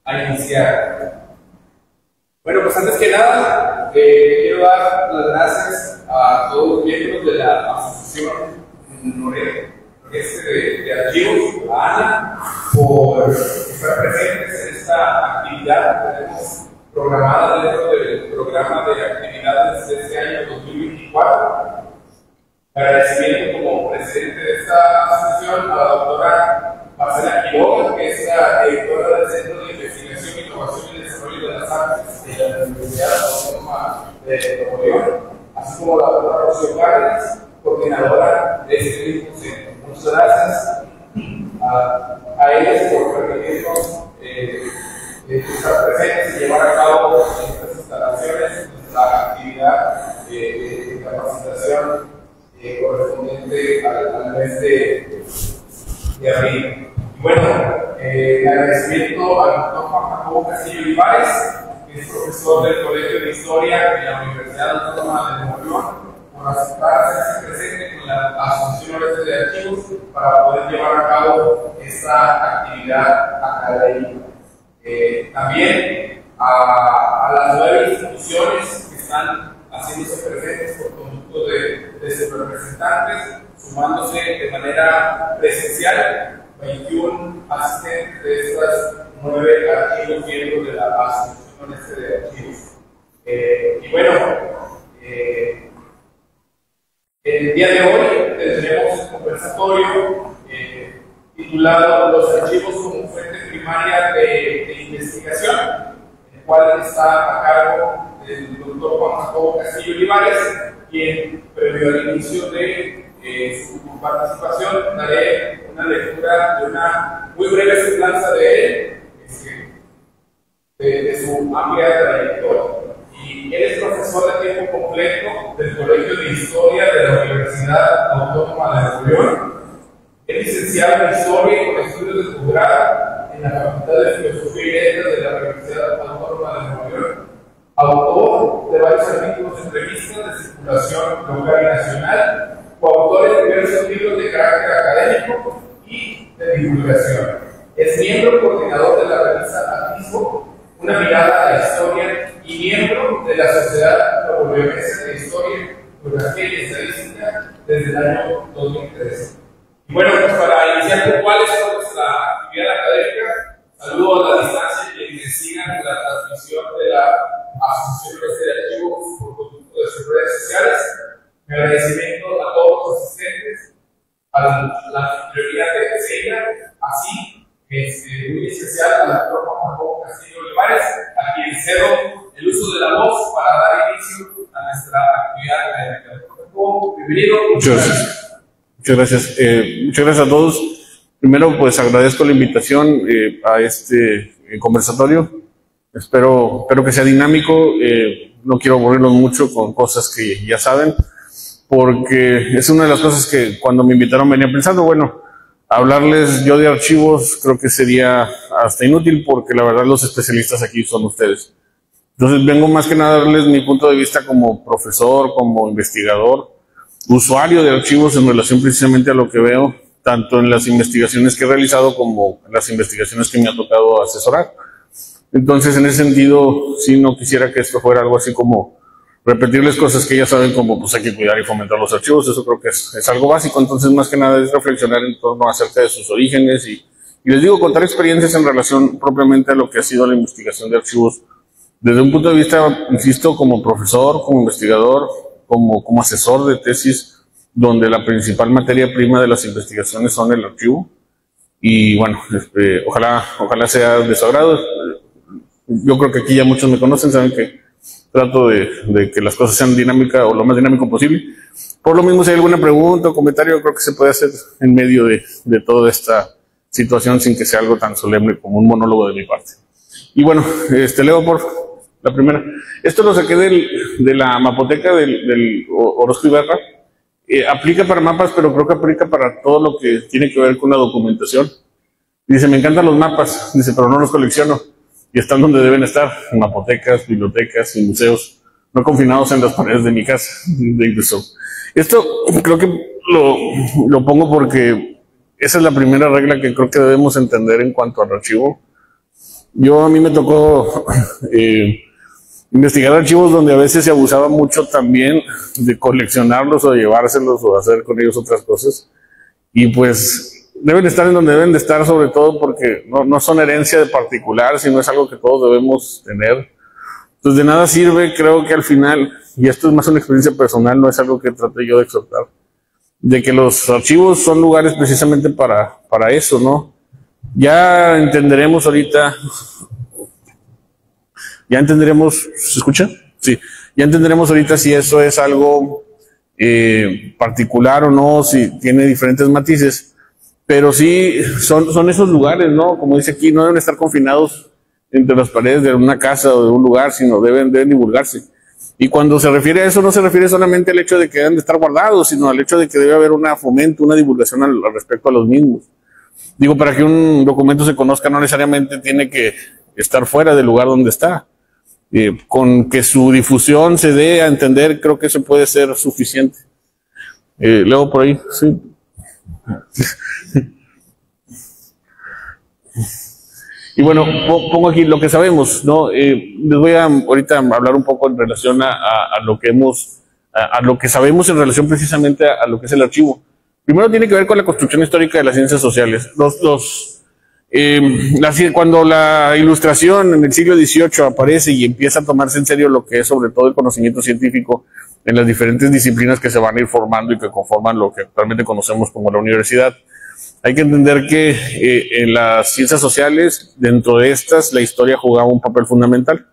a iniciar. Bueno, pues antes que nada, quiero dar las gracias a todos los miembros de la Asociación Noreste de Archivos, a Ana, por estar presentes en esta actividad que tenemos programada dentro del programa de actividades de este año 2024. Agradecimiento como presidente de esta asociación a la doctora Marcela Quiroga, que es la directora del Centro de Investigación, Innovación y Desarrollo de las Artes de la Universidad Autónoma de Nuevo León, así como la doctora Rocío Cárdenas, coordinadora de este mismo centro. Muchas gracias a ellos por permitirnos estar presentes y llevar a cabo estas instalaciones, la actividad de capacitación correspondiente al mes de abril. Y bueno, agradecimiento al doctor Juan Jacobo Castillo Olivares, que es profesor del Colegio de Historia de la Universidad Autónoma de Nuevo León, por aceptar hacerse presente con la Asociación Noreste de Archivos para poder llevar a cabo esta actividad académica. También a las 9 instituciones que están haciéndose presentes por conducto de sus representantes, sumándose de manera presencial 21 asistentes de estas 9 archivos miembros de la Asociación Noreste de Archivos. Y bueno, el día de hoy tendremos un conversatorio titulado Los archivos como fuente primaria de investigación, el cual está a cargo del doctor Juan Jacobo Castillo Olivares, quien, previo al inicio de su participación, daré una lectura de una muy breve semblanza de él, de su amplia trayectoria. Y él es profesor de tiempo completo del Colegio de Historia de la Universidad Autónoma de Nuevo León. Es licenciado en Historia y con estudios de posgrado en la Facultad de Filosofía y Letras de la Universidad Autónoma de Nuevo León. Autor de varios artículos en revistas de circulación local y nacional, coautor de diversos libros de carácter académico y de divulgación. Es miembro coordinador de la revista Atisbo, una mirada a la historia, y miembro de la Sociedad Nuevo-Leonesa de Historia, Geografía y Estadística desde el año 2013. Y bueno, pues para iniciar con cuál es nuestra actividad académica, saludo a la distancia y quienes sigan la transmisión de la Asociación Noreste de Archivos por conducto de sus redes sociales. Mi agradecimiento a todos los asistentes, a la prioridad de CEIA, así muy especial al doctor Juan Jacobo Castillo Olivares, a quien cedo el uso de la voz para dar inicio a nuestra actividad académica. Bienvenido. Muchas gracias. Muchas gracias a todos. Primero, pues agradezco la invitación a este conversatorio. Espero que sea dinámico. No quiero aburrirlos mucho con cosas que ya saben, porque es una de las cosas que cuando me invitaron venía pensando, bueno, hablarles yo de archivos creo que sería hasta inútil, porque la verdad los especialistas aquí son ustedes. Entonces vengo más que nada a darles mi punto de vista como profesor, como investigador, usuario de archivos en relación precisamente a lo que veo, tanto en las investigaciones que he realizado como en las investigaciones que me ha tocado asesorar. Entonces, en ese sentido, sí no quisiera que esto fuera algo así como repetirles cosas que ya saben, como pues hay que cuidar y fomentar los archivos. Eso creo que es algo básico. Entonces, más que nada es reflexionar en torno acerca de sus orígenes y les digo, contar experiencias en relación propiamente a lo que ha sido la investigación de archivos desde un punto de vista, insisto, como profesor, como investigador, como asesor de tesis, donde la principal materia prima de las investigaciones son el archivo. Y bueno, ojalá sea de su agrado. Yo creo que aquí ya muchos me conocen, saben que trato de que las cosas sean dinámicas o lo más dinámico posible. Por lo mismo, si hay alguna pregunta o comentario, creo que se puede hacer en medio de toda esta situación sin que sea algo tan solemne como un monólogo de mi parte. Y bueno, leo por la primera. Esto lo saqué de la mapoteca del Orozco Ibarra. Aplica para mapas, pero creo que aplica para todo lo que tiene que ver con la documentación. Dice, me encantan los mapas, dice, pero no los colecciono. Y están donde deben estar, en mapotecas, bibliotecas y museos, no confinados en las paredes de mi casa, incluso. Esto creo que lo pongo porque esa es la primera regla que creo que debemos entender en cuanto al archivo. A mí me tocó investigar archivos donde a veces se abusaba mucho también de coleccionarlos o de llevárselos o hacer con ellos otras cosas. Y pues deben estar en donde deben de estar, sobre todo porque no son herencia de particular, sino es algo que todos debemos tener. Entonces de nada sirve, creo que al final, y esto es más una experiencia personal, no es algo que trate yo de exhortar, de que los archivos son lugares precisamente para eso, ¿no? Ya entenderemos ahorita, ¿se escucha? Sí, ya entenderemos ahorita si eso es algo particular o no, si tiene diferentes matices, pero sí son esos lugares, ¿no? Como dice aquí, no deben estar confinados entre las paredes de una casa o de un lugar, sino deben divulgarse. Y cuando se refiere a eso, no se refiere solamente al hecho de que deben de estar guardados, sino al hecho de que debe haber un fomento, una divulgación al respecto a los mismos. Digo, para que un documento se conozca, no necesariamente tiene que estar fuera del lugar donde está. Con que su difusión se dé a entender, creo que eso puede ser suficiente. Leo por ahí, sí. Y bueno, pongo aquí lo que sabemos, ¿no? Les voy a ahorita hablar un poco en relación a lo que a lo que sabemos en relación precisamente a lo que es el archivo. Primero tiene que ver con la construcción histórica de las ciencias sociales. Cuando la ilustración en el siglo XVIII aparece y empieza a tomarse en serio lo que es sobre todo el conocimiento científico en las diferentes disciplinas que se van a ir formando y que conforman lo que actualmente conocemos como la universidad, hay que entender que en las ciencias sociales, dentro de estas, la historia jugaba un papel fundamental.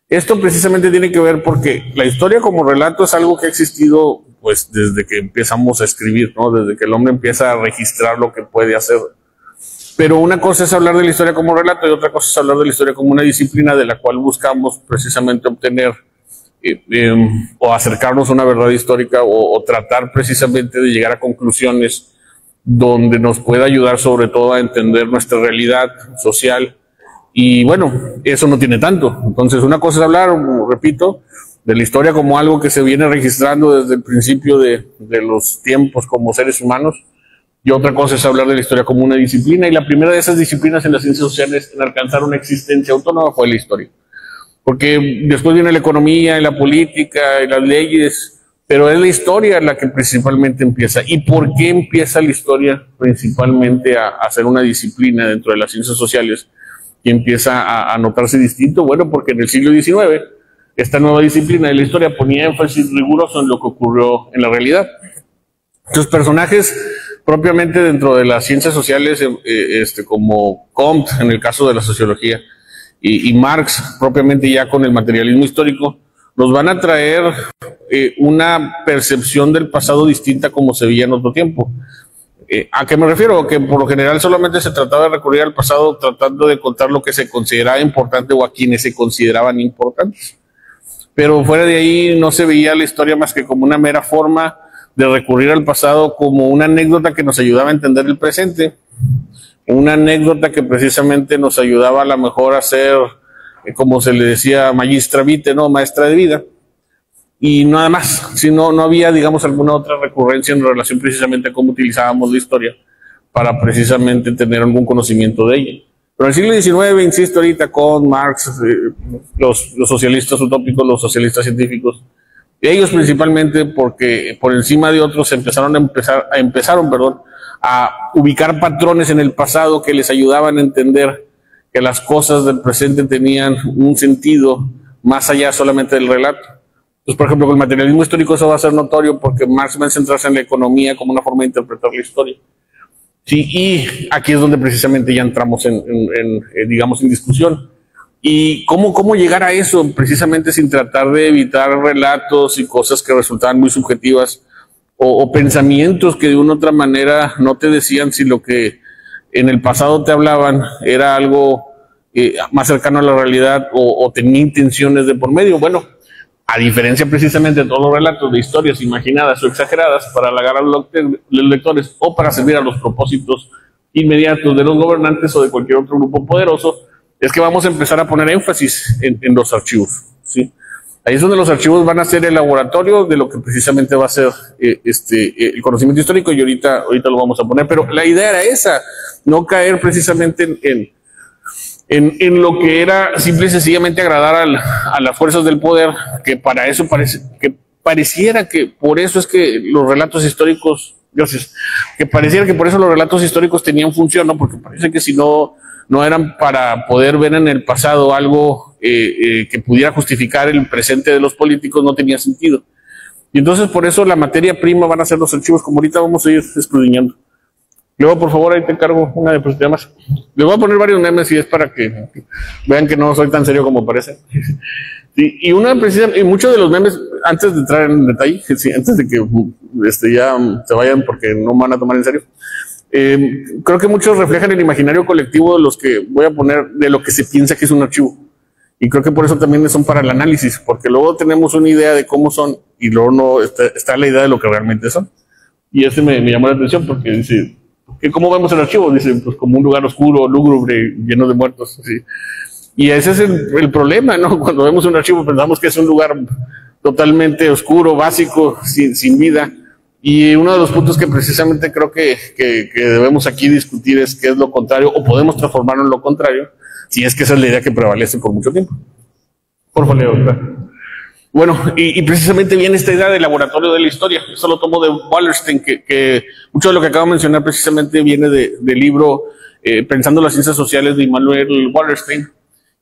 Esto precisamente tiene que ver porque la historia como relato es algo que ha existido pues desde que empezamos a escribir, ¿no? Desde que el hombre empieza a registrar lo que puede hacer. Pero una cosa es hablar de la historia como relato y otra cosa es hablar de la historia como una disciplina de la cual buscamos precisamente obtener o acercarnos a una verdad histórica o tratar precisamente de llegar a conclusiones donde nos pueda ayudar sobre todo a entender nuestra realidad social. Y bueno, eso no tiene tanto. Entonces una cosa es hablar, repito, de la historia como algo que se viene registrando desde el principio de los tiempos como seres humanos, y otra cosa es hablar de la historia como una disciplina, y la primera de esas disciplinas en las ciencias sociales en alcanzar una existencia autónoma fue la historia. Porque después viene la economía y la política y las leyes, pero es la historia la que principalmente empieza. ¿Y por qué empieza la historia principalmente a ser una disciplina dentro de las ciencias sociales y empieza a notarse distinto? Bueno, porque en el siglo XIX esta nueva disciplina de la historia ponía énfasis riguroso en lo que ocurrió en la realidad. Entonces, personajes propiamente dentro de las ciencias sociales, como Comte en el caso de la sociología y Marx propiamente ya con el materialismo histórico, nos van a traer una percepción del pasado distinta como se veía en otro tiempo. ¿A qué me refiero? Que por lo general solamente se trataba de recurrir al pasado tratando de contar lo que se consideraba importante o a quienes se consideraban importantes. Pero fuera de ahí no se veía la historia más que como una mera forma de recurrir al pasado, como una anécdota que nos ayudaba a entender el presente, una anécdota que precisamente nos ayudaba a lo mejor a ser, como se le decía, magistra vitae, ¿no? Maestra de vida. Y nada más, si no había, digamos, alguna otra recurrencia en relación precisamente a cómo utilizábamos la historia para precisamente tener algún conocimiento de ella. Pero en el siglo XIX, insisto ahorita, con Marx, los socialistas utópicos, los socialistas científicos, ellos principalmente porque por encima de otros empezaron a ubicar patrones en el pasado que les ayudaban a entender que las cosas del presente tenían un sentido más allá solamente del relato. Entonces, por ejemplo, con el materialismo histórico eso va a ser notorio porque Marx va a centrarse en la economía como una forma de interpretar la historia. Sí, y aquí es donde precisamente ya entramos digamos, en discusión. ¿Y cómo llegar a eso? Precisamente sin tratar de evitar relatos y cosas que resultaban muy subjetivas o pensamientos que de una u otra manera no te decían si lo que en el pasado te hablaban era algo más cercano a la realidad o tenía intenciones de por medio. Bueno, a diferencia precisamente de todos los relatos de historias imaginadas o exageradas para halagar a los lectores o para servir a los propósitos inmediatos de los gobernantes o de cualquier otro grupo poderoso, es que vamos a empezar a poner énfasis en los archivos, ¿sí? Ahí es donde los archivos van a ser el laboratorio de lo que precisamente va a ser el conocimiento histórico, y ahorita lo vamos a poner, pero la idea era esa, no caer precisamente en lo que era simple y sencillamente agradar a las fuerzas del poder, que para eso pareciera que por eso es que los relatos históricos, gracias, que pareciera que por eso los relatos históricos tenían función, ¿no? Porque parece que si no eran para poder ver en el pasado algo que pudiera justificar el presente de los políticos, no tenía sentido. Y entonces por eso la materia prima van a ser los archivos, como ahorita vamos a ir escudriñando. Luego, por favor, ahí te encargo una diapositiva más. Le voy a poner varios memes y es para que vean que no soy tan serio como parece. Sí, y muchos de los memes, antes de entrar en detalle, sí, antes de que ya se vayan porque no me van a tomar en serio, creo que muchos reflejan el imaginario colectivo de los que voy a poner, de lo que se piensa que es un archivo. Y creo que por eso también son para el análisis, porque luego tenemos una idea de cómo son y luego no está la idea de lo que realmente son. Y me llamó la atención porque dice, ¿cómo vemos el archivo? Dice, pues como un lugar oscuro, lúgubre, lleno de muertos. Así. Y ese es el problema, ¿no? Cuando vemos un archivo pensamos que es un lugar totalmente oscuro, básico, sin vida. Y uno de los puntos que precisamente creo que debemos aquí discutir es qué es lo contrario, o podemos transformarlo en lo contrario, si es que esa es la idea que prevalece por mucho tiempo. Por favor, Leo. Bueno, y precisamente viene esta idea del laboratorio de la historia. Eso lo tomo de Wallerstein, que mucho de lo que acabo de mencionar precisamente viene del libro Pensando las ciencias sociales de Immanuel Wallerstein,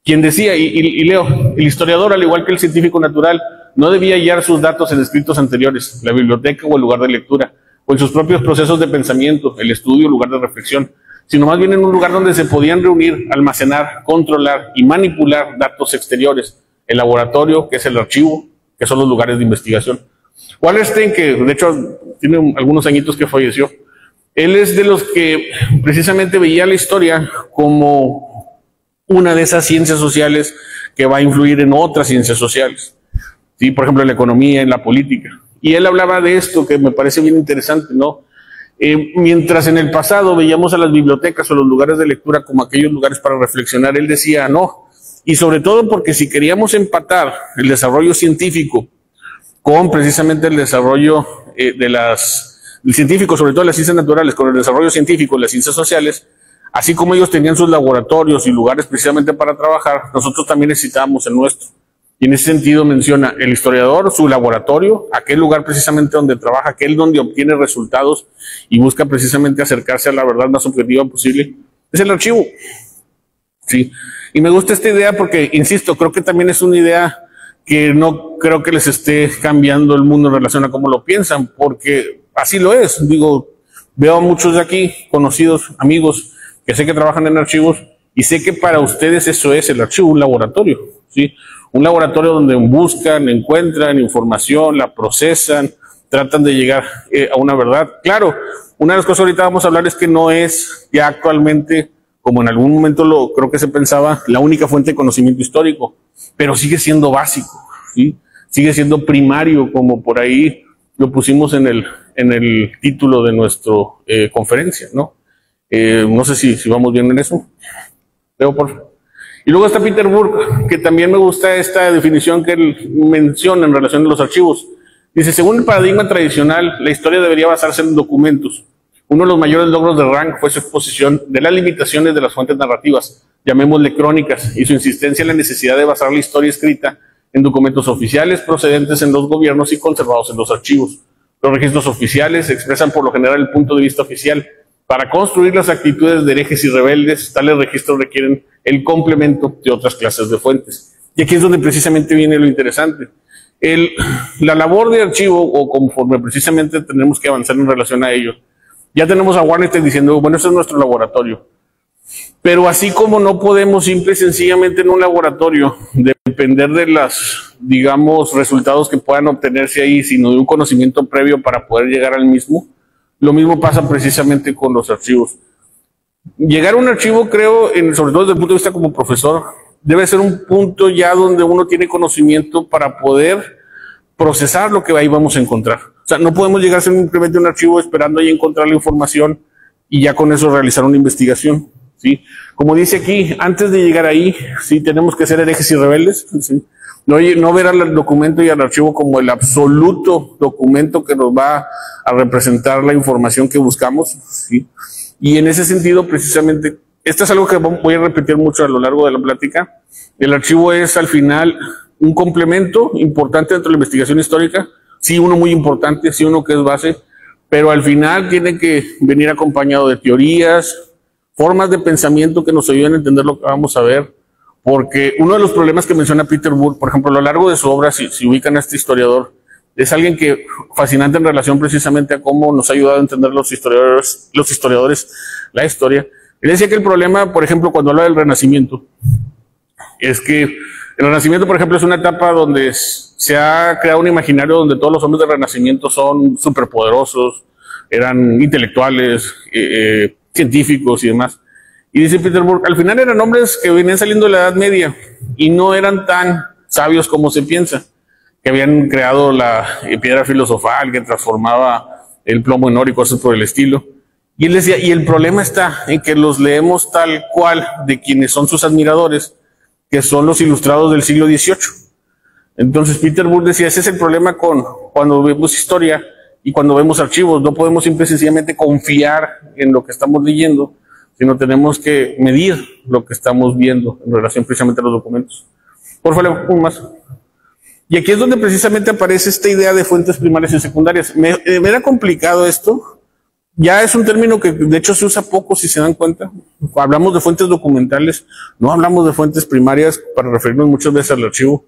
quien decía, y leo, el historiador, al igual que el científico natural, no debía hallar sus datos en escritos anteriores, la biblioteca o el lugar de lectura, o en sus propios procesos de pensamiento, el estudio o lugar de reflexión, sino más bien en un lugar donde se podían reunir, almacenar, controlar y manipular datos exteriores. El laboratorio, que es el archivo, que son los lugares de investigación. Wallerstein, que de hecho tiene algunos añitos que falleció, él es de los que precisamente veía la historia como una de esas ciencias sociales que va a influir en otras ciencias sociales. ¿Sí? Por ejemplo, en la economía, en la política. Y él hablaba de esto que me parece bien interesante, ¿no? Mientras en el pasado veíamos a las bibliotecas o los lugares de lectura como aquellos lugares para reflexionar, él decía, no. Y sobre todo porque si queríamos empatar el desarrollo científico con precisamente el desarrollo el científico, sobre todo las ciencias naturales, con el desarrollo científico, las ciencias sociales, así como ellos tenían sus laboratorios y lugares precisamente para trabajar, nosotros también necesitábamos el nuestro. Y en ese sentido menciona el historiador, su laboratorio, aquel lugar precisamente donde trabaja, aquel donde obtiene resultados y busca precisamente acercarse a la verdad más objetiva posible, es el archivo. Sí. Y me gusta esta idea porque, insisto, creo que también es una idea que no creo que les esté cambiando el mundo en relación a cómo lo piensan, porque así lo es. Digo, veo a muchos de aquí, conocidos, amigos, que sé que trabajan en archivos y sé que para ustedes eso es el archivo, un laboratorio, ¿sí? Un laboratorio donde buscan, encuentran información, la procesan, tratan de llegar a una verdad. Claro, una de las cosas ahorita vamos a hablar es que no es ya actualmente, como en algún momento creo que se pensaba, la única fuente de conocimiento histórico, pero sigue siendo básico, ¿sí? Sigue siendo primario, como por ahí lo pusimos en el título de nuestra conferencia, ¿no? No sé si vamos bien en eso. Leo, por favor. Y luego está Peter Burke, que también me gusta esta definición que él menciona en relación a los archivos. Dice, según el paradigma tradicional, la historia debería basarse en documentos. Uno de los mayores logros de Rank fue su exposición de las limitaciones de las fuentes narrativas, llamémosle crónicas, y su insistencia en la necesidad de basar la historia escrita en documentos oficiales procedentes en los gobiernos y conservados en los archivos. Los registros oficiales expresan por lo general el punto de vista oficial. Para construir las actitudes de herejes y rebeldes, tales registros requieren el complemento de otras clases de fuentes. Y aquí es donde precisamente viene lo interesante. La labor de archivo, o conforme precisamente tenemos que avanzar en relación a ello, ya tenemos a Wallerstein diciendo, bueno, ese es nuestro laboratorio. Pero así como no podemos simple y sencillamente en un laboratorio depender de las, digamos, resultados que puedan obtenerse ahí, sino de un conocimiento previo para poder llegar al mismo, lo mismo pasa precisamente con los archivos. Llegar a un archivo, creo, sobre todo desde el punto de vista como profesor, debe ser un punto ya donde uno tiene conocimiento para poder procesar lo que ahí vamos a encontrar. O sea, no podemos llegar simplemente a un archivo esperando ahí encontrar la información y ya con eso realizar una investigación, ¿sí? Como dice aquí, antes de llegar ahí, sí, tenemos que ser herejes y rebeldes, ¿sí? No ver al documento y al archivo como el absoluto documento que nos va a representar la información que buscamos, ¿sí? Y en ese sentido, precisamente, esto es algo que voy a repetir mucho a lo largo de la plática. El archivo es al final un complemento importante dentro de la investigación histórica, sí uno muy importante, sí uno que es base, pero al final tiene que venir acompañado de teorías, formas de pensamiento que nos ayuden a entender lo que vamos a ver, porque uno de los problemas que menciona Peter Burke, por ejemplo, a lo largo de su obra, si ubican a este historiador, es alguien que fascinante en relación precisamente a cómo nos ha ayudado a entender los historiadores la historia. Él decía que el problema, por ejemplo, cuando habla del Renacimiento, es que el Renacimiento, por ejemplo, es una etapa donde se ha creado un imaginario donde todos los hombres del Renacimiento son superpoderosos, eran intelectuales, científicos y demás. Y dice Peter Burke, al final eran hombres que venían saliendo de la Edad Media y no eran tan sabios como se piensa, que habían creado la piedra filosofal que transformaba el plomo en oro y cosas por el estilo. Y él decía, y el problema está en que los leemos tal cual de quienes son sus admiradores, que son los ilustrados del siglo XVIII. Entonces Peter Burke decía, ese es el problema cuando vemos historia y cuando vemos archivos. No podemos simple y sencillamente confiar en lo que estamos leyendo, sino tenemos que medir lo que estamos viendo en relación precisamente a los documentos. Por favor, un más. Y aquí es donde precisamente aparece esta idea de fuentes primarias y secundarias. Me era complicado esto. Ya es un término que de hecho se usa poco, si se dan cuenta. Hablamos de fuentes documentales, no hablamos de fuentes primarias para referirnos muchas veces al archivo,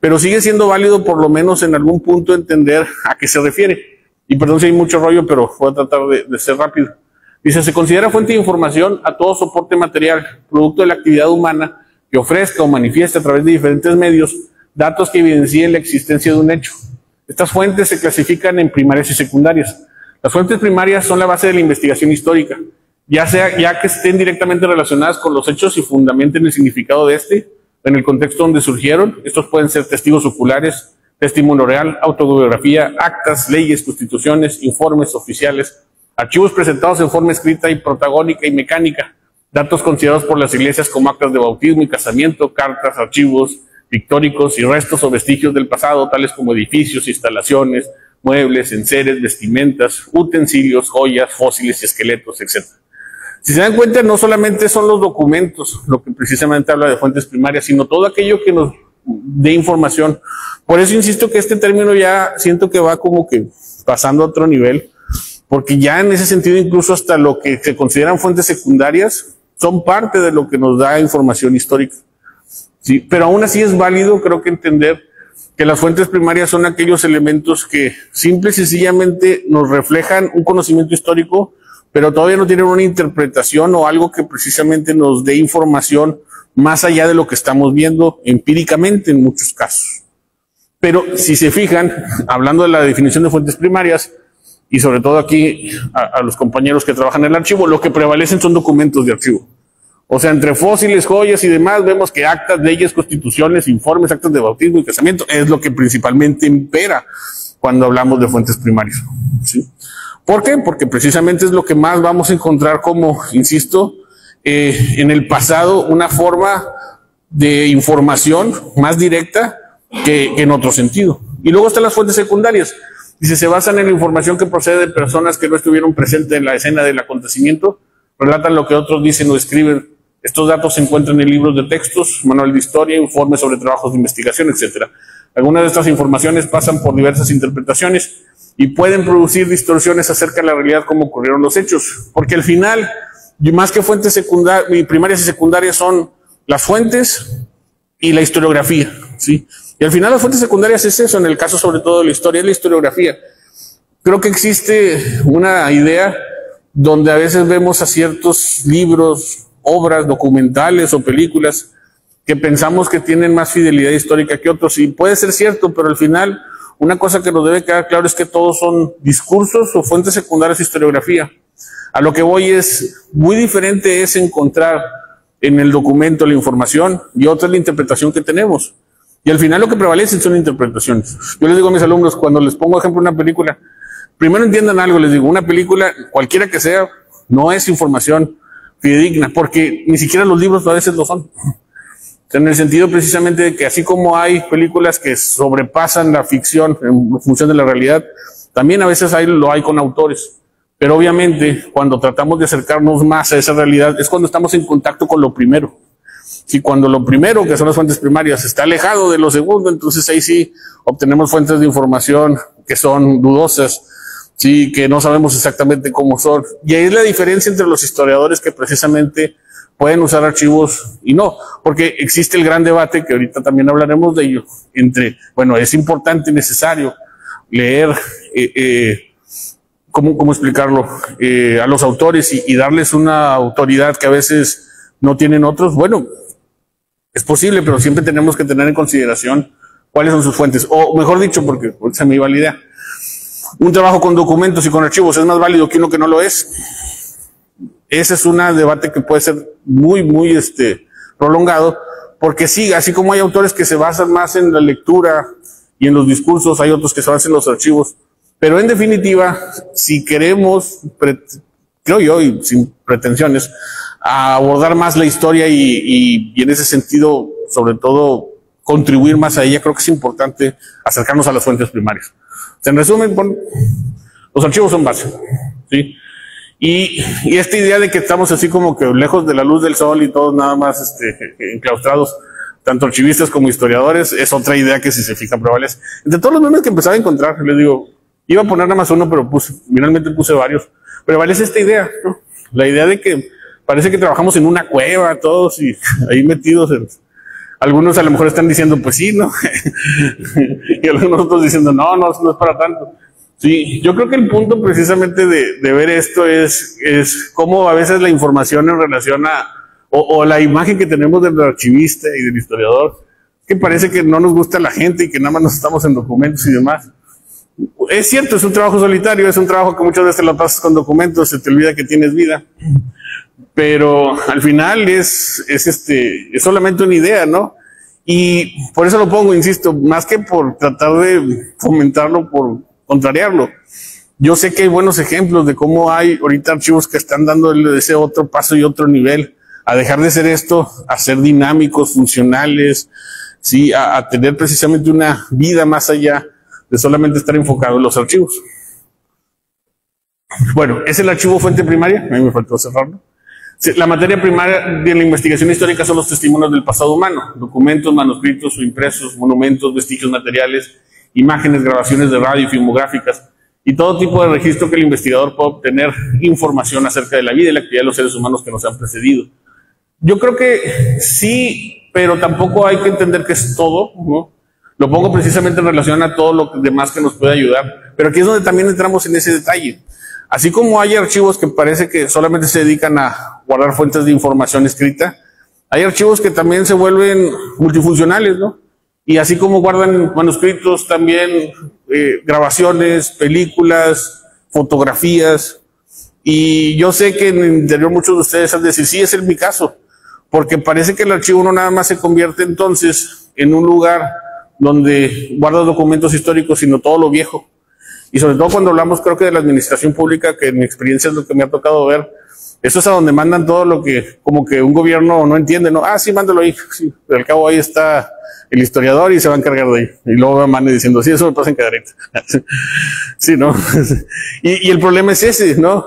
pero sigue siendo válido por lo menos en algún punto entender a qué se refiere. Y perdón si hay mucho rollo, pero voy a tratar de ser rápido. Dice, se considera fuente de información a todo soporte material, producto de la actividad humana, que ofrezca o manifieste a través de diferentes medios datos que evidencien la existencia de un hecho. Estas fuentes se clasifican en primarias y secundarias. Las fuentes primarias son la base de la investigación histórica, ya que estén directamente relacionadas con los hechos y fundamenten el significado de este, en el contexto donde surgieron. Estos pueden ser testigos oculares, testimonio real, autobiografía, actas, leyes, constituciones, informes oficiales, archivos presentados en forma escrita y protagónica y mecánica, datos considerados por las iglesias como actas de bautismo y casamiento, cartas, archivos pictóricos y restos o vestigios del pasado, tales como edificios, instalaciones, muebles, enseres, vestimentas, utensilios, joyas, fósiles y esqueletos, etc. Si se dan cuenta, no solamente son los documentos lo que precisamente habla de fuentes primarias, sino todo aquello que nos dé información. Por eso insisto que este término ya siento que va como que pasando a otro nivel, porque ya en ese sentido incluso hasta lo que se consideran fuentes secundarias son parte de lo que nos da información histórica. Sí, pero aún así es válido, creo que entender que las fuentes primarias son aquellos elementos que simple y sencillamente nos reflejan un conocimiento histórico, pero todavía no tienen una interpretación o algo que precisamente nos dé información más allá de lo que estamos viendo empíricamente en muchos casos. Pero si se fijan, hablando de la definición de fuentes primarias, y sobre todo aquí a los compañeros que trabajan en el archivo, lo que prevalecen son documentos de archivo. O sea, entre fósiles, joyas y demás, vemos que actas, leyes, constituciones, informes, actas de bautismo y casamiento es lo que principalmente impera cuando hablamos de fuentes primarias. ¿Sí? ¿Por qué? Porque precisamente es lo que más vamos a encontrar como, insisto, en el pasado, una forma de información más directa que en otro sentido. Y luego están las fuentes secundarias. Dice, se basan en la información que procede de personas que no estuvieron presentes en la escena del acontecimiento, relatan lo que otros dicen o escriben. Estos datos se encuentran en libros de textos, manual de historia, informes sobre trabajos de investigación, etc. Algunas de estas informaciones pasan por diversas interpretaciones y pueden producir distorsiones acerca de la realidad como ocurrieron los hechos. Porque al final, más que fuentes primarias y secundarias son las fuentes y la historiografía, ¿sí? Y al final las fuentes secundarias es eso, en el caso sobre todo de la historia, es la historiografía. Creo que existe una idea donde a veces vemos a ciertos libros, obras documentales o películas que pensamos que tienen más fidelidad histórica que otros, y puede ser cierto, pero al final una cosa que nos debe quedar claro es que todos son discursos o fuentes secundarias de historiografía. A lo que voy es, muy diferente es encontrar en el documento la información y otra es la interpretación que tenemos. Y al final lo que prevalecen son interpretaciones. Yo les digo a mis alumnos, cuando les pongo ejemplo una película, primero entiendan algo, les digo, una película, cualquiera que sea, no es información fidedigna, porque ni siquiera los libros a veces lo son. En el sentido precisamente de que así como hay películas que sobrepasan la ficción en función de la realidad, también a veces lo hay con autores. Pero obviamente, cuando tratamos de acercarnos más a esa realidad, es cuando estamos en contacto con lo primero. Si cuando lo primero, que son las fuentes primarias, está alejado de lo segundo, entonces ahí sí obtenemos fuentes de información que son dudosas, sí, que no sabemos exactamente cómo son. Y ahí es la diferencia entre los historiadores que precisamente pueden usar archivos y no, porque existe el gran debate, que ahorita también hablaremos de ello, entre, bueno, es importante y necesario leer, ¿cómo explicarlo? A los autores y darles una autoridad que a veces no tienen otros. Bueno, es posible, pero siempre tenemos que tener en consideración cuáles son sus fuentes. O mejor dicho, porque se me iba la idea, un trabajo con documentos y con archivos es más válido que uno que no lo es. Ese es un debate que puede ser muy prolongado, porque sí, así como hay autores que se basan más en la lectura y en los discursos, hay otros que se basan en los archivos. Pero en definitiva, si queremos, creo yo, y sin pretensiones, a abordar más la historia y en ese sentido, sobre todo, contribuir más a ella, creo que es importante acercarnos a las fuentes primarias. En resumen, los archivos son base, ¿sí? Y esta idea de que estamos así como que lejos de la luz del sol y todos nada más enclaustrados, tanto archivistas como historiadores, es otra idea que si se fijan prevalece. Entre todos los memes que empezaba a encontrar, les digo, iba a poner nada más uno, pero finalmente puse varios. Prevalece esta idea, ¿no? La idea de que parece que trabajamos en una cueva todos y ahí metidos algunos a lo mejor están diciendo, pues sí, ¿no? Y algunos otros diciendo, no es para tanto. Sí, yo creo que el punto precisamente de ver esto es cómo a veces la información en relación o la imagen que tenemos del archivista y del historiador, que parece que no nos gusta la gente y que nada más nos estamos en documentos y demás. Es cierto, es un trabajo solitario, es un trabajo que muchas veces lo pasas con documentos, se te olvida que tienes vida. Pero al final es solamente una idea, ¿no? Y por eso lo pongo, insisto, más que por tratar de fomentarlo, por contrariarlo. Yo sé que hay buenos ejemplos de cómo hay ahorita archivos que están dando ese otro paso y otro nivel, a dejar de ser esto, a ser dinámicos, funcionales, sí, a tener precisamente una vida más allá de solamente estar enfocado en los archivos. Bueno, es el archivo fuente primaria, a mí me faltó cerrarlo. La materia primaria de la investigación histórica son los testimonios del pasado humano, documentos, manuscritos o impresos, monumentos, vestigios materiales, imágenes, grabaciones de radio y filmográficas, y todo tipo de registro que el investigador pueda obtener información acerca de la vida y la actividad de los seres humanos que nos han precedido. Yo creo que sí, pero tampoco hay que entender que es todo, ¿no? Lo pongo precisamente en relación a todo lo demás que nos puede ayudar, pero aquí es donde también entramos en ese detalle. Así como hay archivos que parece que solamente se dedican a guardar fuentes de información escrita, hay archivos que también se vuelven multifuncionales, ¿no? Y así como guardan manuscritos, también grabaciones, películas, fotografías. Y yo sé que en el interior muchos de ustedes han de decir, sí, ese es mi caso, porque parece que el archivo no nada más se convierte entonces en un lugar donde guarda documentos históricos, sino todo lo viejo. Y sobre todo cuando hablamos, creo que de la administración pública, que en mi experiencia es lo que me ha tocado ver, eso es a donde mandan todo lo que, como que un gobierno no entiende, ¿no? Ah, sí, mándalo ahí, sí, pero al cabo ahí está el historiador y se va a encargar de ahí. Y luego manda diciendo, sí, eso me pasa en Cadereyta. Sí, ¿no? Y el problema es ese, ¿no?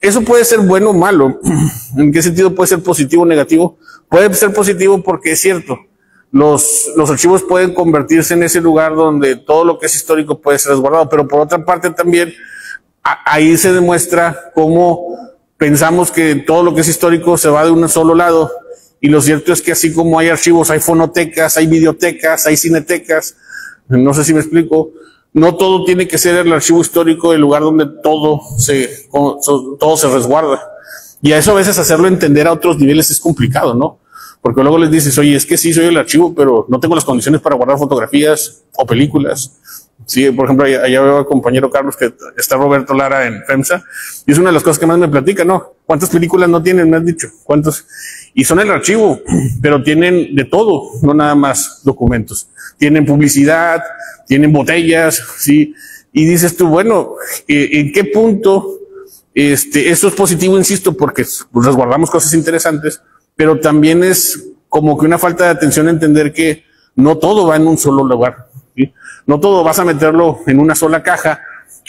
Eso puede ser bueno o malo. ¿En qué sentido puede ser positivo o negativo? Puede ser positivo porque es cierto. Los archivos pueden convertirse en ese lugar donde todo lo que es histórico puede ser resguardado, pero por otra parte también ahí se demuestra cómo pensamos que todo lo que es histórico se va de un solo lado, y lo cierto es que así como hay archivos, hay fonotecas, hay videotecas, hay cinetecas, no sé si me explico, no todo tiene que ser el archivo histórico el lugar donde todo se resguarda, y a eso a veces hacerlo entender a otros niveles es complicado, ¿no? Porque luego les dices, oye, es que sí soy el archivo, pero no tengo las condiciones para guardar fotografías o películas. Sí, por ejemplo, allá veo al compañero Carlos, que está Roberto Lara en FEMSA, y es una de las cosas que más me platica, ¿no? ¿Cuántas películas no tienen? Me has dicho. ¿Cuántos? Y son el archivo, pero tienen de todo, no nada más documentos. Tienen publicidad, tienen botellas, ¿sí? Y dices tú, bueno, ¿en qué punto eso es positivo, insisto, porque pues, resguardamos cosas interesantes, pero también es como que una falta de atención a entender que no todo va en un solo lugar, ¿sí? No todo vas a meterlo en una sola caja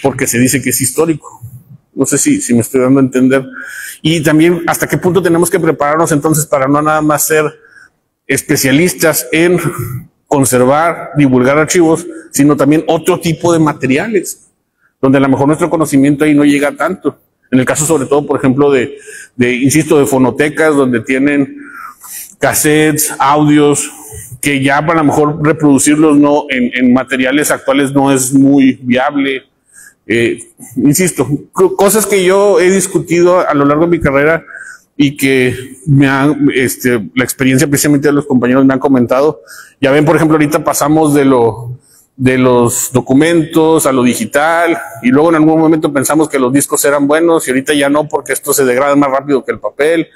porque se dice que es histórico. No sé si me estoy dando a entender. Y también hasta qué punto tenemos que prepararnos entonces para no nada más ser especialistas en conservar, divulgar archivos, sino también otro tipo de materiales, donde a lo mejor nuestro conocimiento ahí no llega tanto. En el caso sobre todo, por ejemplo, insisto, de fonotecas, donde tienen cassettes, audios, que ya para a lo mejor reproducirlos no en materiales actuales no es muy viable. Insisto, cosas que yo he discutido a lo largo de mi carrera y que la experiencia precisamente de los compañeros me han comentado. Ya ven, por ejemplo, ahorita pasamos de los documentos a lo digital, y luego en algún momento pensamos que los discos eran buenos y ahorita ya no, porque esto se degrada más rápido que el papel,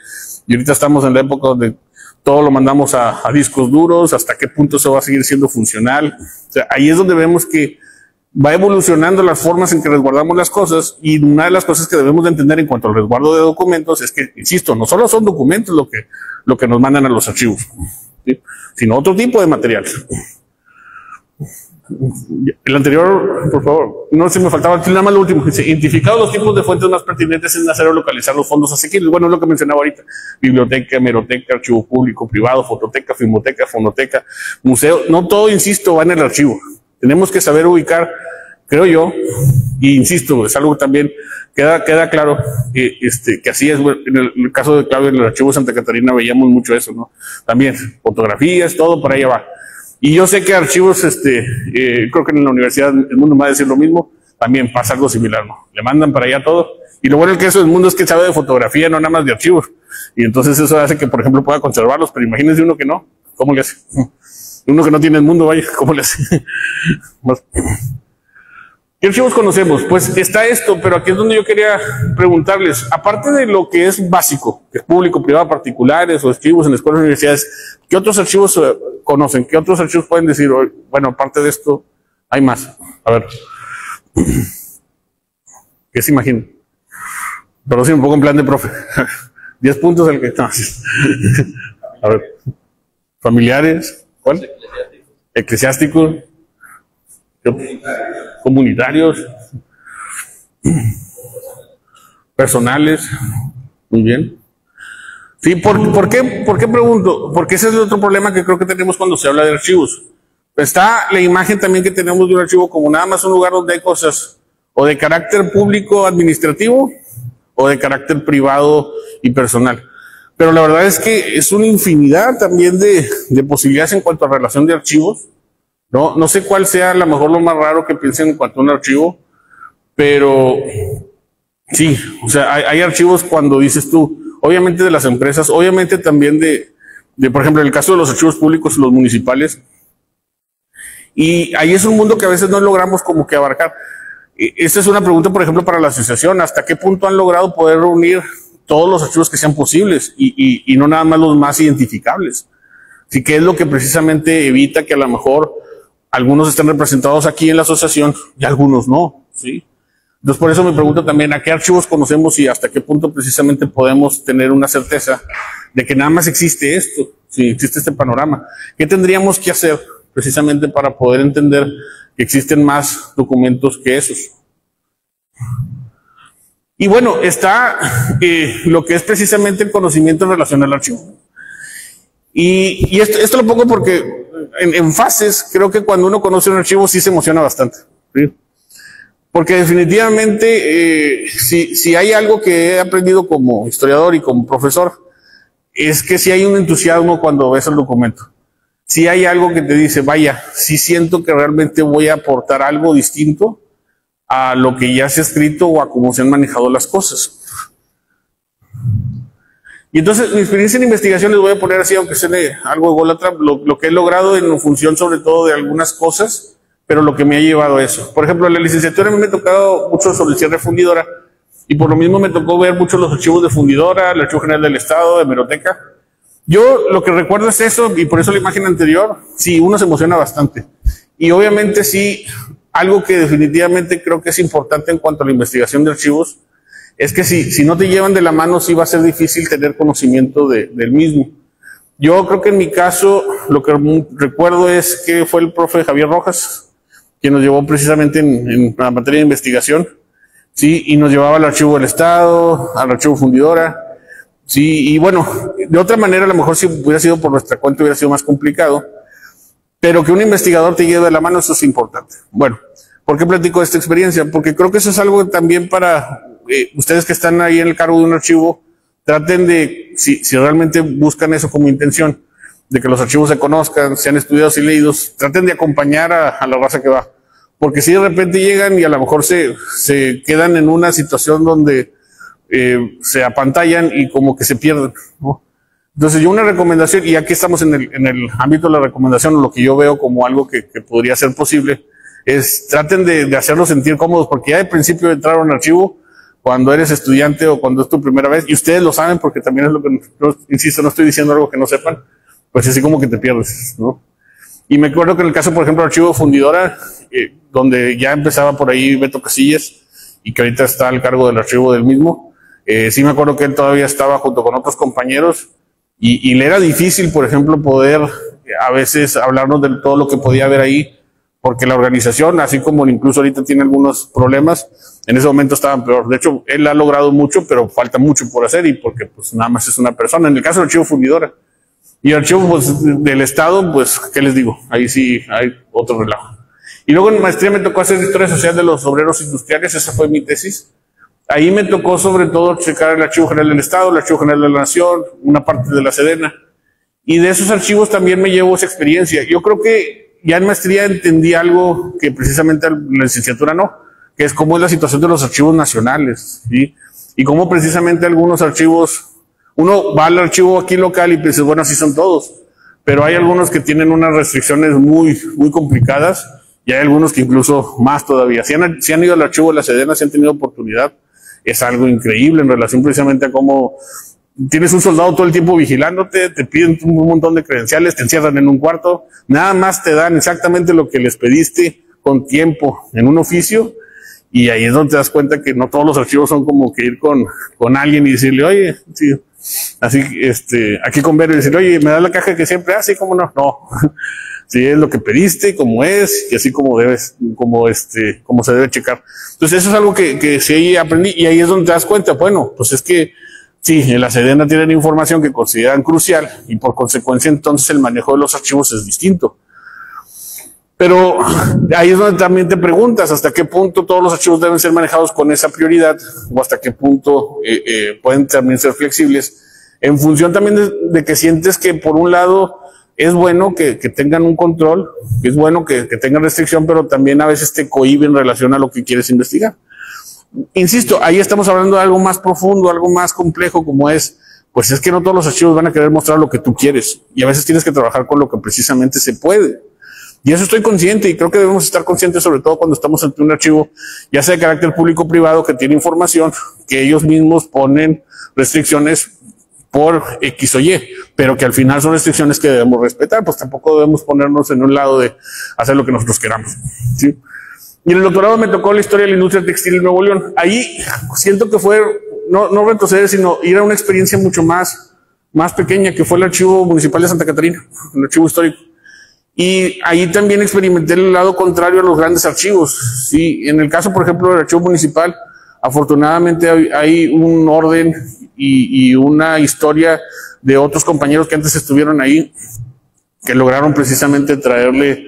y ahorita estamos en la época donde todo lo mandamos a discos duros. Hasta qué punto eso va a seguir siendo funcional. O sea, ahí es donde vemos que va evolucionando las formas en que resguardamos las cosas, y una de las cosas que debemos de entender en cuanto al resguardo de documentos es que, insisto, no solo son documentos lo que nos mandan a los archivos, ¿sí?, sino otro tipo de material. El anterior, por favor, no se me faltaba aquí nada más lo último. Dice, identificados los tipos de fuentes más pertinentes, es necesario localizar los fondos asequibles. Bueno, es lo que mencionaba ahorita: biblioteca, hemeroteca, archivo público, privado, fototeca, filmoteca, fonoteca, museo. No todo, insisto, va en el archivo. Tenemos que saber ubicar, creo yo, y insisto, es algo que también queda claro, que así es. En el caso de Claudio, en el archivo de Santa Catarina veíamos mucho eso, ¿no? También fotografías, todo por allá va. Y yo sé que archivos, creo que en la Universidad del Mundo me va a decir lo mismo, también pasa algo similar, ¿no? Le mandan para allá todo. Y lo bueno del caso del mundo es que sabe de fotografía, no nada más de archivos. Y entonces eso hace que, por ejemplo, pueda conservarlos, pero imagínense uno que no, ¿cómo le hace? Uno que no tiene el mundo, vaya, ¿cómo le hace? ¿Qué archivos conocemos? Pues está esto, pero aquí es donde yo quería preguntarles, aparte de lo que es básico, que es público, privado, particulares o archivos en escuelas y universidades, ¿qué otros archivos conocen? ¿Qué otros archivos pueden decir? Bueno, aparte de esto, hay más. A ver. ¿Qué se imaginan? Pero sí, un poco en plan de profe. 10 puntos el que... No. A ver. Familiares. ¿Cuál? Eclesiásticos. Comunitarios. Personales. Muy bien. Sí, ¿por qué pregunto? Porque ese es el otro problema que creo que tenemos cuando se habla de archivos. Está la imagen también que tenemos de un archivo como nada más un lugar donde hay cosas o de carácter público administrativo o de carácter privado y personal. Pero la verdad es que es una infinidad también de posibilidades en cuanto a relación de archivos. No sé cuál sea a lo mejor lo más raro que piensen en cuanto a un archivo, pero sí, o sea, hay archivos cuando dices tú, obviamente de las empresas, obviamente también por ejemplo, en el caso de los archivos públicos, los municipales, y ahí es un mundo que a veces no logramos como que abarcar. Esta es una pregunta, por ejemplo, para la asociación: ¿hasta qué punto han logrado poder reunir todos los archivos que sean posibles y no nada más los más identificables? Así que es lo que precisamente evita que a lo mejor algunos estén representados aquí en la asociación y algunos no, ¿sí? Entonces, por eso me pregunto también a qué archivos conocemos y hasta qué punto precisamente podemos tener una certeza de que nada más existe esto, si existe este panorama. ¿Qué tendríamos que hacer precisamente para poder entender que existen más documentos que esos? Y bueno, está lo que es precisamente el conocimiento en relación al archivo. Y esto lo pongo porque en fases, creo que cuando uno conoce un archivo sí se emociona bastante, ¿sí? Porque definitivamente, si hay algo que he aprendido como historiador y como profesor, es que si hay un entusiasmo cuando ves el documento. Si hay algo que te dice, vaya, sí siento que realmente voy a aportar algo distinto a lo que ya se ha escrito o a cómo se han manejado las cosas. Y entonces, mi experiencia en investigación, les voy a poner así, aunque suene algo ególatra, lo que he logrado en función sobre todo de algunas cosas, pero lo que me ha llevado a eso. Por ejemplo, en la licenciatura a mí me ha tocado mucho sobre el cierre de fundidora, y por lo mismo me tocó ver mucho los archivos de fundidora, el Archivo General del Estado, de hemeroteca. Yo lo que recuerdo es eso, y por eso la imagen anterior, sí, uno se emociona bastante. Y obviamente sí, algo que definitivamente creo que es importante en cuanto a la investigación de archivos, es que si no te llevan de la mano, sí va a ser difícil tener conocimiento del mismo. Yo creo que en mi caso, lo que recuerdo es que fue el profe Javier Rojas, quien nos llevó precisamente en la materia de investigación, sí, y nos llevaba al archivo del Estado, al archivo fundidora, sí, y bueno, de otra manera a lo mejor si hubiera sido por nuestra cuenta hubiera sido más complicado, pero que un investigador te lleve de la mano, eso es importante. Bueno, ¿por qué platico de esta experiencia? Porque creo que eso es algo también para ustedes que están ahí en el cargo de un archivo, traten de, si realmente buscan eso como intención, de que los archivos se conozcan, sean estudiados y leídos, traten de acompañar a la raza que va. Porque si de repente llegan y a lo mejor se quedan en una situación donde se apantallan y como que se pierden, ¿no? Entonces yo una recomendación, y aquí estamos en el ámbito de la recomendación, lo que yo veo como algo que podría ser posible, es traten de hacerlos sentir cómodos, porque ya de principio de entrar a un archivo, cuando eres estudiante o cuando es tu primera vez, y ustedes lo saben porque también es lo que, insisto, no estoy diciendo algo que no sepan, pues así como que te pierdes, ¿no? Y me acuerdo que en el caso, por ejemplo, del archivo fundidora, donde ya empezaba por ahí Beto Casillas, y que ahorita está al cargo del archivo del mismo, sí me acuerdo que él todavía estaba junto con otros compañeros, y le era difícil, por ejemplo, poder a veces hablarnos de todo lo que podía haber ahí, porque la organización, así como incluso ahorita tiene algunos problemas, en ese momento estaban peor. De hecho, él ha logrado mucho, pero falta mucho por hacer, y porque pues nada más es una persona. En el caso del archivo fundidora, y el archivo pues, del Estado, pues, ¿qué les digo? Ahí sí hay otro relajo. Y luego en maestría me tocó hacer historia social de los obreros industriales, esa fue mi tesis. Ahí me tocó sobre todo checar el Archivo General del Estado, el Archivo General de la Nación, una parte de la Sedena. Y de esos archivos también me llevo esa experiencia. Yo creo que ya en maestría entendí algo que precisamente en la licenciatura no, que es cómo es la situación de los archivos nacionales, ¿sí? Y cómo precisamente algunos archivos, uno va al archivo aquí local y piensa, bueno, así son todos, pero hay algunos que tienen unas restricciones muy complicadas, y hay algunos que incluso más todavía. Si han ido al archivo de la Sedena, si han tenido oportunidad, es algo increíble en relación precisamente a cómo tienes un soldado todo el tiempo vigilándote, te piden un montón de credenciales, te encierran en un cuarto, nada más te dan exactamente lo que les pediste con tiempo en un oficio, y ahí es donde te das cuenta que no todos los archivos son como que ir con alguien y decirle, oye, sí, así, aquí con Vero y decirle, oye, ¿me das la caja que siempre hace? ¿Cómo no? No. Sí, es lo que pediste, como es, y así como debes, como se debe checar. Entonces eso es algo que sí aprendí, y ahí es donde te das cuenta, bueno, pues es que sí, en la Sedena tienen información que consideran crucial, y por consecuencia entonces el manejo de los archivos es distinto. Pero ahí es donde también te preguntas hasta qué punto todos los archivos deben ser manejados con esa prioridad, o hasta qué punto pueden también ser flexibles, en función también de que sientes que por un lado es bueno que tengan un control, que es bueno que tengan restricción, pero también a veces te cohíbe en relación a lo que quieres investigar. Insisto, ahí estamos hablando de algo más profundo, algo más complejo, como pues es que no todos los archivos van a querer mostrar lo que tú quieres, y a veces tienes que trabajar con lo que precisamente se puede. Y eso estoy consciente, y creo que debemos estar conscientes, sobre todo cuando estamos ante un archivo, ya sea de carácter público o privado, que tiene información, que ellos mismos ponen restricciones por X o Y, pero que al final son restricciones que debemos respetar, pues tampoco debemos ponernos en un lado de hacer lo que nosotros queramos, ¿sí? Y en el doctorado me tocó la historia de la industria textil en Nuevo León. Ahí siento que fue, no retroceder, sino ir a una experiencia mucho más pequeña, que fue el Archivo Municipal de Santa Catarina, el archivo histórico. Y ahí también experimenté el lado contrario a los grandes archivos, ¿sí? En el caso, por ejemplo, del archivo municipal, afortunadamente hay un orden y una historia de otros compañeros que antes estuvieron ahí, que lograron precisamente traerle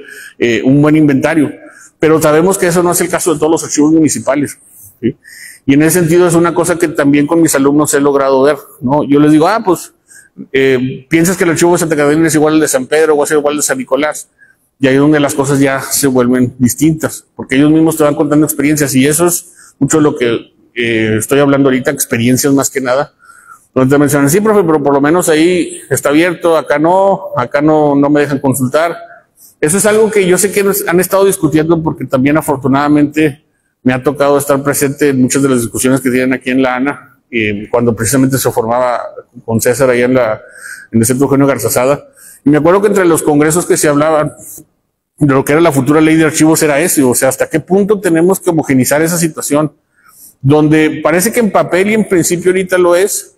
un buen inventario. Pero sabemos que eso no es el caso de todos los archivos municipales, ¿sí? Y en ese sentido es una cosa que también con mis alumnos he logrado ver, ¿no? Yo les digo, pues, piensas que el archivo de Santa Catarina es igual al de San Pedro o a ser igual al de San Nicolás, y ahí es donde las cosas ya se vuelven distintas, porque ellos mismos te van contando experiencias, y eso es mucho lo que estoy hablando ahorita, experiencias más que nada, donde te mencionan, sí, profe, pero por lo menos ahí está abierto, acá no me dejan consultar. Eso es algo que yo sé que han estado discutiendo, porque también afortunadamente me ha tocado estar presente en muchas de las discusiones que tienen aquí en la ANA, cuando precisamente se formaba con César allá en el Centro Eugenio Garzazada. Y me acuerdo que entre los congresos que se hablaban de lo que era la futura ley de archivos era eso, o sea, hasta qué punto tenemos que homogenizar esa situación, donde parece que en papel y en principio ahorita lo es,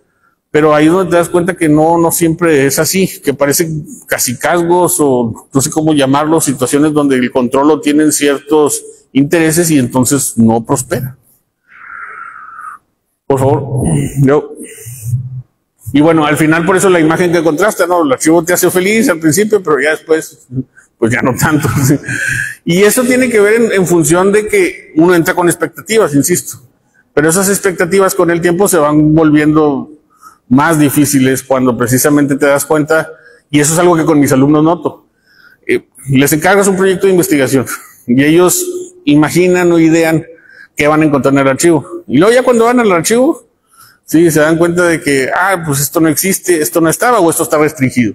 pero ahí es donde te das cuenta que no siempre es así, que parecen cacicazgos o no sé cómo llamarlo, situaciones donde el control lo tienen ciertos intereses y entonces no prospera. Por favor. Y bueno, al final por eso la imagen que contrasta, ¿no? El archivo te hace feliz al principio, pero ya después, pues ya no tanto. Y eso tiene que ver en función de que uno entra con expectativas, insisto. Pero esas expectativas con el tiempo se van volviendo más difíciles cuando precisamente te das cuenta, y eso es algo que con mis alumnos noto. Les encargas un proyecto de investigación y ellos imaginan o idean qué van a encontrar en el archivo. Y luego ya cuando van al archivo, sí, se dan cuenta de que, pues esto no existe, esto no estaba o esto está restringido.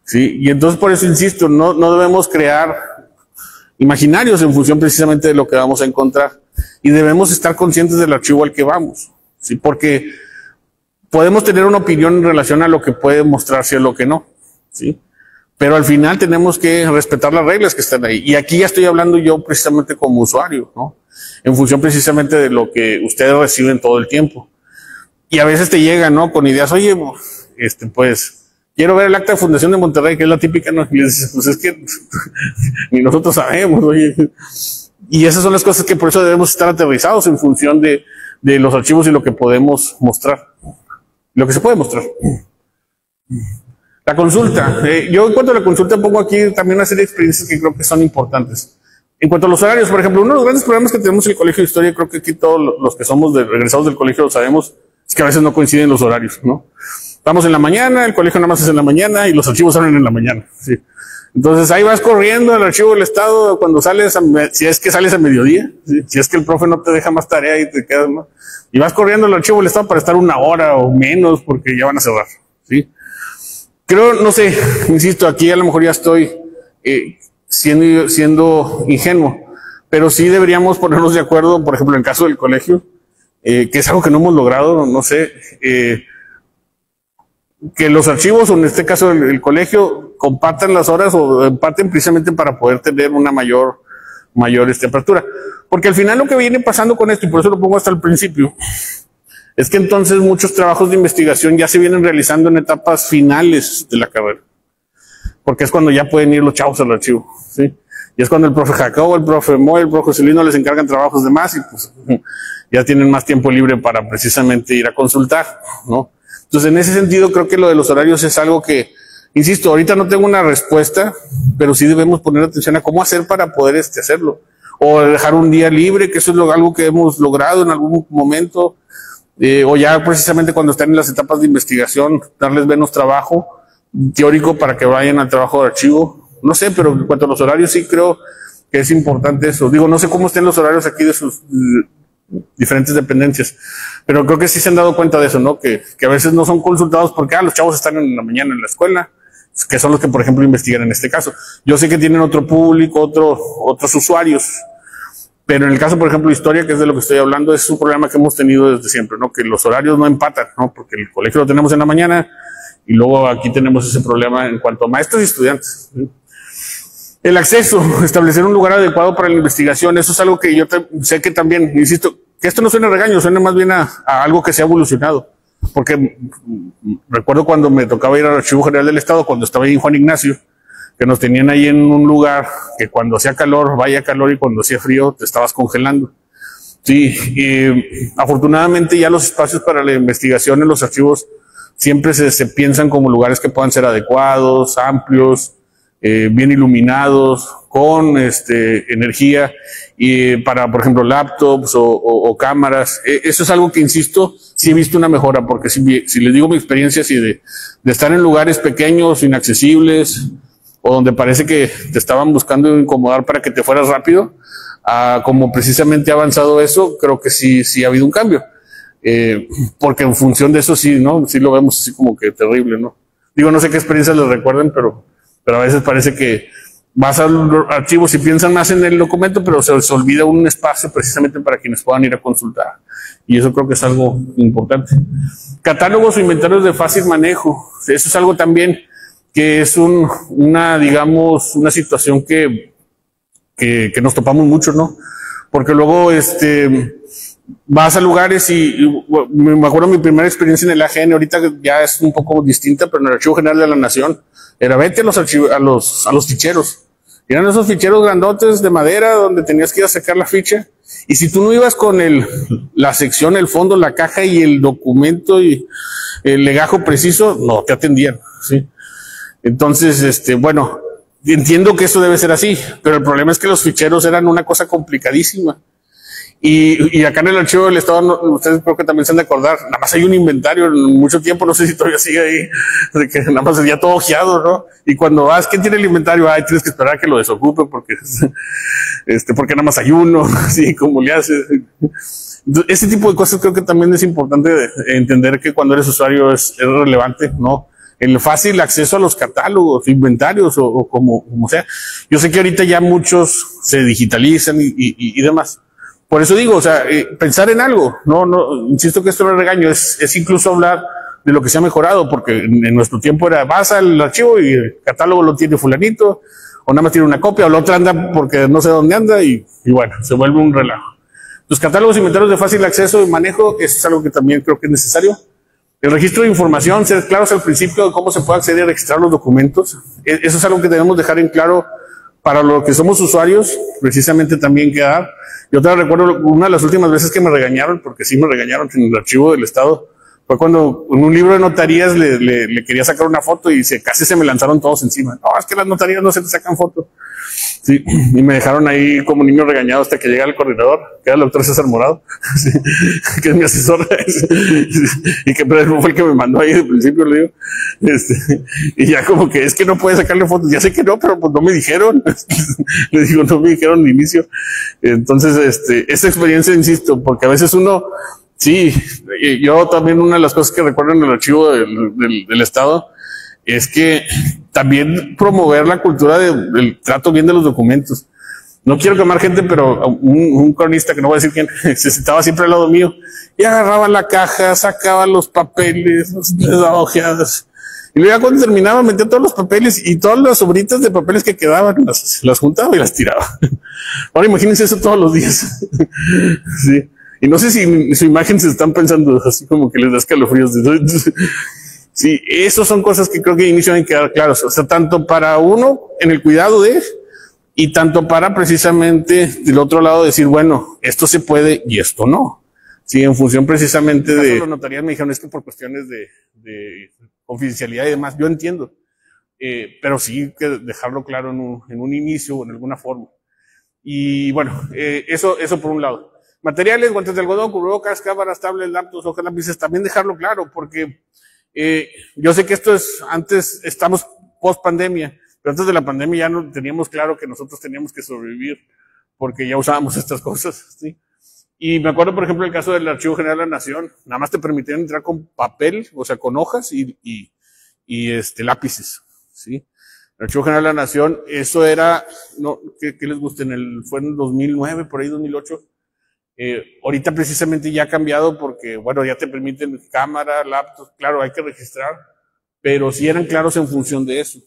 Sí, y entonces por eso insisto, no debemos crear imaginarios en función precisamente de lo que vamos a encontrar. Y debemos estar conscientes del archivo al que vamos. Sí, porque podemos tener una opinión en relación a lo que puede mostrarse o lo que no. Sí. Pero al final tenemos que respetar las reglas que están ahí. Y aquí ya estoy hablando yo precisamente como usuario, ¿no? En función precisamente de lo que ustedes reciben todo el tiempo. Y a veces te llegan, ¿no? Con ideas, oye, pues, quiero ver el acta de fundación de Monterrey, que es la típica, ¿no? Y les dices, pues es que ni nosotros sabemos, oye. Y esas son las cosas que por eso debemos estar aterrizados en función de los archivos y lo que podemos mostrar. Lo que se puede mostrar. La consulta. Yo en cuanto a la consulta pongo aquí también una serie de experiencias que creo que son importantes. En cuanto a los horarios, por ejemplo, uno de los grandes problemas que tenemos en el Colegio de Historia, creo que aquí todos los que somos regresados del colegio lo sabemos, es que a veces no coinciden los horarios, ¿no? Vamos en la mañana, el colegio nada más es en la mañana y los archivos salen en la mañana, sí. Entonces ahí vas corriendo al archivo del Estado cuando sales, si es que sales a mediodía, ¿sí? Si es que el profe no te deja más tarea y te quedas más, y vas corriendo al archivo del Estado para estar una hora o menos porque ya van a cerrar, ¿sí? Creo, no sé, insisto, aquí a lo mejor ya estoy siendo ingenuo, pero sí deberíamos ponernos de acuerdo, por ejemplo, en el caso del colegio, que es algo que no hemos logrado, no sé, que los archivos, o en este caso el colegio, compartan las horas o empaten precisamente para poder tener una mayor apertura. Porque al final lo que viene pasando con esto, y por eso lo pongo hasta el principio, es que entonces muchos trabajos de investigación ya se vienen realizando en etapas finales de la carrera. Porque es cuando ya pueden ir los chavos al archivo, ¿sí? Y es cuando el profe Jacobo, el profe Moy, el profe Celino les encargan trabajos de más y pues ya tienen más tiempo libre para precisamente ir a consultar, ¿no? Entonces, en ese sentido, creo que lo de los horarios es algo que, insisto, ahorita no tengo una respuesta, pero sí debemos poner atención a cómo hacer para poder hacerlo. O dejar un día libre, que eso es algo que hemos logrado en algún momento. O ya precisamente cuando están en las etapas de investigación, darles menos trabajo teórico para que vayan al trabajo de archivo. No sé, pero en cuanto a los horarios sí creo que es importante eso. Digo, no sé cómo estén los horarios aquí de sus diferentes dependencias, pero creo que sí se han dado cuenta de eso, ¿no? Que a veces no son consultados porque los chavos están en la mañana en la escuela, que son los que, por ejemplo, investigan en este caso. Yo sé que tienen otro público, otros usuarios, pero en el caso, por ejemplo, de historia, que es de lo que estoy hablando, es un problema que hemos tenido desde siempre, ¿no? Que los horarios no empatan, ¿no? Porque el colegio lo tenemos en la mañana y luego aquí tenemos ese problema en cuanto a maestros y estudiantes, ¿sí? El acceso, establecer un lugar adecuado para la investigación, eso es algo que yo sé que también, insisto, que esto no suena a regaño, suena más bien a algo que se ha evolucionado. Porque recuerdo cuando me tocaba ir al Archivo General del Estado, cuando estaba ahí en Juan Ignacio, que nos tenían ahí en un lugar que cuando hacía calor, vaya calor, y cuando hacía frío te estabas congelando. Sí, y afortunadamente ya los espacios para la investigación en los archivos siempre se piensan como lugares que puedan ser adecuados, amplios, bien iluminados, con energía, y para, por ejemplo, laptops o cámaras. Eso es algo que, insisto, sí he visto una mejora, porque si les digo mi experiencia, sí, de estar en lugares pequeños, inaccesibles, o donde parece que te estaban buscando incomodar para que te fueras rápido, como precisamente ha avanzado eso, creo que sí ha habido un cambio. Porque en función de eso sí, ¿no? Sí lo vemos así como que terrible, ¿no? Digo, no sé qué experiencias les recuerden, pero a veces parece que vas al archivo y piensan más en el documento, pero se les olvida un espacio precisamente para quienes puedan ir a consultar. Y eso creo que es algo importante. Catálogos o inventarios de fácil manejo. Eso es algo también que es una situación que nos topamos mucho, ¿no? Porque luego, vas a lugares y me acuerdo mi primera experiencia en el AGN, ahorita ya es un poco distinta, pero en el Archivo General de la Nación, era vete a los ficheros. Eran esos ficheros grandotes de madera donde tenías que ir a sacar la ficha Y si tú no ibas con la sección, el fondo, la caja y el documento y el legajo preciso, no te atendían, ¿sí? Entonces, bueno, entiendo que eso debe ser así, pero el problema es que los ficheros eran una cosa complicadísima. Y acá en el archivo del Estado, ustedes creo que también se han de acordar, nada más hay un inventario en mucho tiempo, no sé si todavía sigue ahí, de que nada más sería todo ojeado, ¿no? Y cuando vas, ¿quién tiene el inventario? Ay, tienes que esperar a que lo desocupe porque, porque nada más hay uno, así como le haces. Ese tipo de cosas creo que también es importante entender que cuando eres usuario es relevante, ¿no? El fácil acceso a los catálogos, inventarios o como sea. Yo sé que ahorita ya muchos se digitalizan y demás. Por eso digo, o sea, pensar en algo, no, insisto que esto no es regaño, es incluso hablar de lo que se ha mejorado, porque en nuestro tiempo era, vas al archivo y el catálogo lo tiene fulanito, o nada más tiene una copia, o la otra anda porque no sé dónde anda, y bueno, se vuelve un relajo. Los catálogos inventarios de fácil acceso y manejo, eso es algo que también creo que es necesario. El registro de información, ser claros al principio de cómo se puede acceder a registrar los documentos, eso es algo que debemos dejar en claro para los que somos usuarios, precisamente también quedar. Yo te recuerdo una de las últimas veces que me regañaron, porque sí me regañaron en el archivo del Estado, fue cuando en un libro de notarías le quería sacar una foto y casi se me lanzaron todos encima. No, es que las notarías no se te sacan fotos. Sí, y me dejaron ahí como niño regañado hasta que llega el coordinador, que era el doctor César Morado, sí, que es mi asesor, y que fue el que me mandó ahí de principio, le digo, y ya como que es que no puede sacarle fotos, ya sé que no, pero pues no me dijeron, le digo, no me dijeron al inicio. Entonces, esta experiencia, insisto, porque a veces uno, sí, yo también una de las cosas que recuerdo en el archivo del Estado, es que también promover la cultura del trato bien de los documentos. No quiero quemar gente, pero un cronista, que no voy a decir quién, se sentaba siempre al lado mío y agarraba la caja, sacaba los papeles, les daba ojeadas. Y luego ya cuando terminaba metía todos los papeles y todas las sobritas de papeles que quedaban, las juntaba y las tiraba. Ahora imagínense eso todos los días. Sí. Y no sé si su imagen se están pensando así como que les da escalofríos. Sí, esas son cosas que creo que inician a quedar claros. O sea, tanto para uno en el cuidado de, y tanto para precisamente del otro lado decir, bueno, esto se puede y esto no. Sí, en función precisamente de... Las notarías me dijeron, es que por cuestiones de confidencialidad y demás, yo entiendo. Pero sí hay que dejarlo claro en un inicio o en alguna forma. Y bueno, eso por un lado. Materiales, guantes de algodón, cubrebocas, cámaras, tablets, laptops, hojas, lápices, también dejarlo claro, porque yo sé que esto es, antes estamos post pandemia, pero antes de la pandemia ya no teníamos claro que nosotros teníamos que sobrevivir porque ya usábamos estas cosas, ¿sí? Y me acuerdo, por ejemplo, el caso del Archivo General de la Nación, nada más te permitían entrar con papel, o sea, con hojas y lápices, ¿sí? El Archivo General de la Nación, eso era, no, ¿qué les gusta? Fue en el 2009, por ahí 2008. Ahorita precisamente ya ha cambiado porque, bueno, ya te permiten cámara, laptops, claro, hay que registrar, pero sí eran claros en función de eso.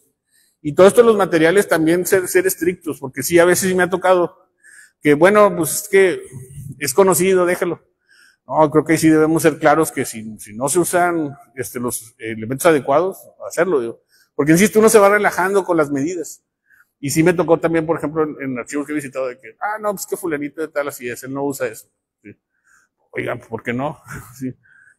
Y todo esto de los materiales también ser estrictos, porque sí, a veces sí me ha tocado que, bueno, pues es que es conocido, déjalo. No, creo que ahí sí debemos ser claros que si no se usan los elementos adecuados, hacerlo, digo. Porque insisto, uno se va relajando con las medidas. Y sí me tocó también, por ejemplo, en archivos que he visitado, de que, no, pues que fulanito de tal así es, él no usa eso. ¿Sí? Oigan, ¿por qué no? ¿Sí?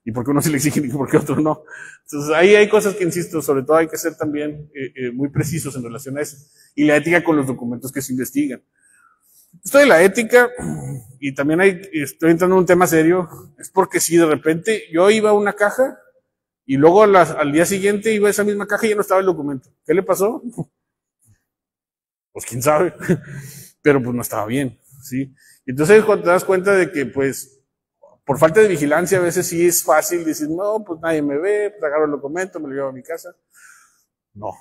¿Y por qué uno se le exige y por qué otro no? Entonces, ahí hay cosas que, insisto, sobre todo hay que ser también muy precisos en relación a eso. Y la ética con los documentos que se investigan. Esto de la ética, y también estoy entrando en un tema serio, es porque si de repente yo iba a una caja y luego al día siguiente iba a esa misma caja y ya no estaba el documento. ¿Qué le pasó? Pues quién sabe, pero pues no estaba bien, ¿sí? Entonces cuando te das cuenta de que pues por falta de vigilancia a veces sí es fácil decir, no, pues nadie me ve, pues agarro el documento, me lo llevo a mi casa. No,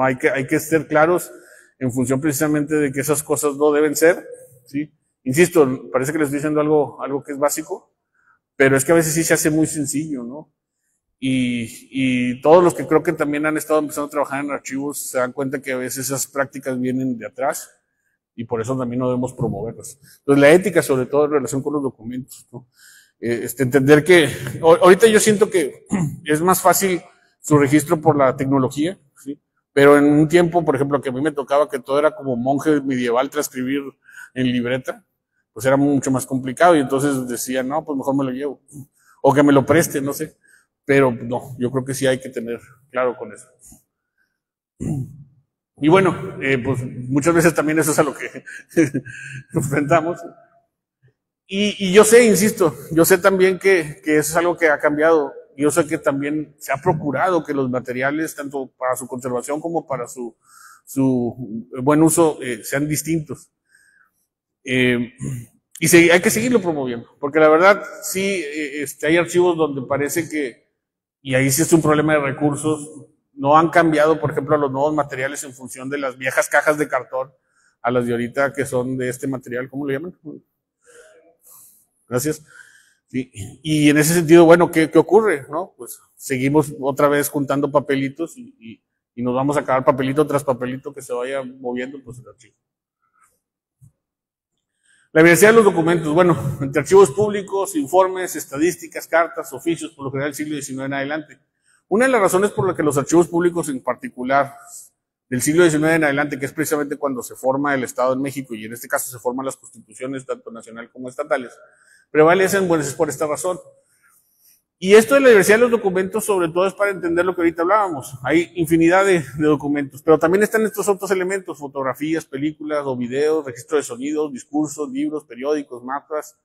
hay que ser claros en función precisamente de que esas cosas no deben ser, ¿sí? Insisto, parece que les estoy diciendo algo que es básico, pero es que a veces sí se hace muy sencillo, ¿no? Y todos los que creo que también han estado empezando a trabajar en archivos se dan cuenta que a veces esas prácticas vienen de atrás y por eso también no debemos promoverlas. Entonces la ética, sobre todo en relación con los documentos, ¿no? Entender que ahorita yo siento que es más fácil su registro por la tecnología, ¿sí? Pero en un tiempo, por ejemplo, que a mí me tocaba que todo era como monje medieval transcribir en libreta, pues era mucho más complicado y entonces decían, no, pues mejor me lo llevo. O que me lo preste, no sé. Pero no, yo creo que sí hay que tener claro con eso. Y bueno, pues muchas veces también eso es a lo que enfrentamos. Y yo sé, insisto, yo sé también que eso es algo que ha cambiado. Yo sé que también se ha procurado que los materiales, tanto para su conservación como para su buen uso, sean distintos. Y hay que seguirlo promoviendo, porque la verdad sí, hay archivos donde parece que, y ahí sí es un problema de recursos, no han cambiado, por ejemplo, los nuevos materiales en función de las viejas cajas de cartón a las de ahorita que son de este material, ¿cómo lo llaman? Gracias. Sí. Y en ese sentido, bueno, ¿qué ocurre? ¿No? Pues seguimos otra vez juntando papelitos y nos vamos a acabar papelito tras papelito que se vaya moviendo pues el archivo. La diversidad de los documentos, bueno, entre archivos públicos, informes, estadísticas, cartas, oficios, por lo general del siglo XIX en adelante. Una de las razones por las que los archivos públicos en particular del siglo XIX en adelante, que es precisamente cuando se forma el Estado en México y en este caso se forman las constituciones tanto nacional como estatales, prevalecen, bueno, es por esta razón. Y esto de la diversidad de los documentos sobre todo es para entender lo que ahorita hablábamos. Hay infinidad de documentos, pero también están estos otros elementos, fotografías, películas o videos, registro de sonidos, discursos, libros, periódicos, mapas.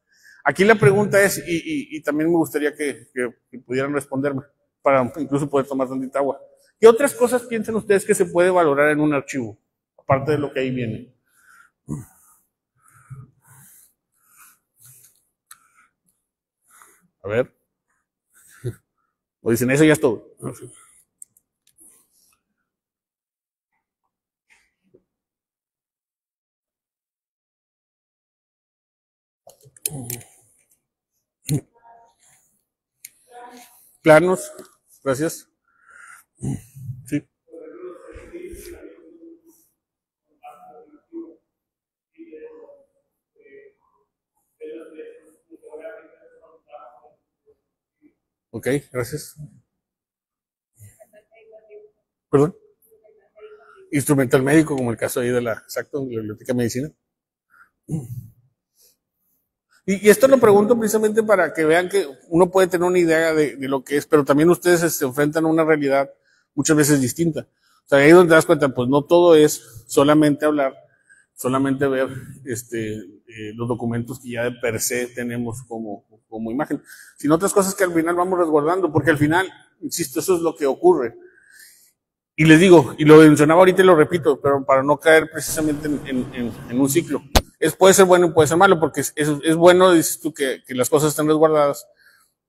Aquí la pregunta es, y también me gustaría que pudieran responderme, para incluso poder tomar tantita agua. ¿Qué otras cosas piensan ustedes que se puede valorar en un archivo, aparte de lo que ahí viene? A ver. O dicen, eso ya es todo. Planos, gracias. Sí. Ok, gracias. ¿Perdón? Instrumental médico, como el caso ahí de la, exacto, de la biblioteca de medicina. Y esto lo pregunto precisamente para que vean que uno puede tener una idea de lo que es, pero también ustedes se enfrentan a una realidad muchas veces distinta. O sea, ahí es donde te das cuenta, pues no todo es solamente hablar, solamente ver los documentos que ya de per se tenemos como imagen, sino otras cosas que al final vamos resguardando, porque al final, insisto, eso es lo que ocurre. Y les digo, y lo mencionaba ahorita y lo repito, pero para no caer precisamente en un ciclo. Puede ser bueno y puede ser malo, porque es bueno, dices tú, que las cosas estén resguardadas,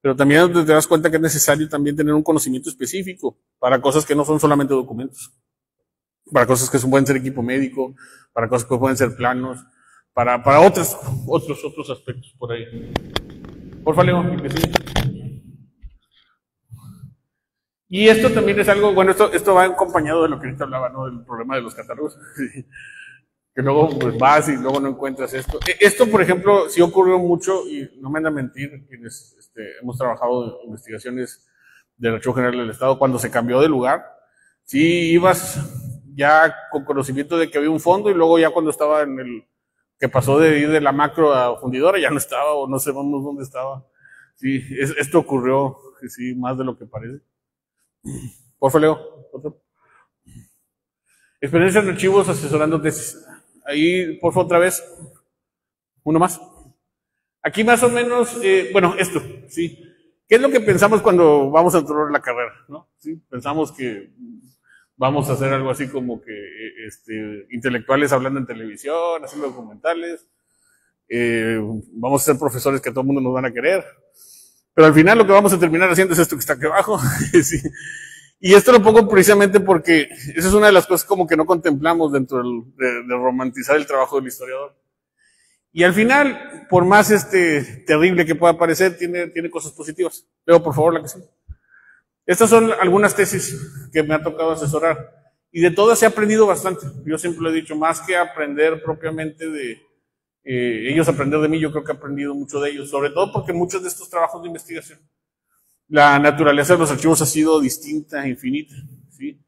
pero también te das cuenta que es necesario también tener un conocimiento específico para cosas que no son solamente documentos, para cosas que pueden ser equipo médico, para cosas que pueden ser planos, para otros aspectos por ahí. Por favor, Leo, que sí. Y esto también es algo, bueno, esto va acompañado de lo que ahorita hablaba, ¿no? Del problema de los catálogos. Que luego pues vas y luego no encuentras esto. Esto, por ejemplo, sí ocurrió mucho, y no me van a mentir, quienes hemos trabajado en investigaciones del Archivo General del Estado, cuando se cambió de lugar, sí ibas ya con conocimiento de que había un fondo, y luego ya cuando estaba que pasó de ir de la macro a fundidora, ya no estaba, o no sabemos dónde estaba. Sí, esto ocurrió, sí, más de lo que parece. Por favor, Leo. ¿Otro? Experiencia en archivos asesorando tesis. Ahí, por favor, otra vez. Uno más. Aquí más o menos, bueno, esto, sí. ¿Qué es lo que pensamos cuando vamos a entrar la carrera? ¿No? ¿Sí? Pensamos que vamos a hacer algo así como que intelectuales hablando en televisión, haciendo documentales. Vamos a ser profesores que a todo el mundo nos van a querer. Pero al final lo que vamos a terminar haciendo es esto que está aquí abajo. Sí. Y esto lo pongo precisamente porque esa es una de las cosas como que no contemplamos dentro de romantizar el trabajo del historiador. Y al final, por más terrible que pueda parecer, tiene cosas positivas. Leo, por favor, la que sigue. Estas son algunas tesis que me ha tocado asesorar. Y de todas he aprendido bastante. Yo siempre lo he dicho, más que aprender propiamente de ellos aprender de mí, yo creo que he aprendido mucho de ellos. Sobre todo porque muchos de estos trabajos de investigación, la naturaleza de los archivos ha sido distinta, infinita, ¿sí?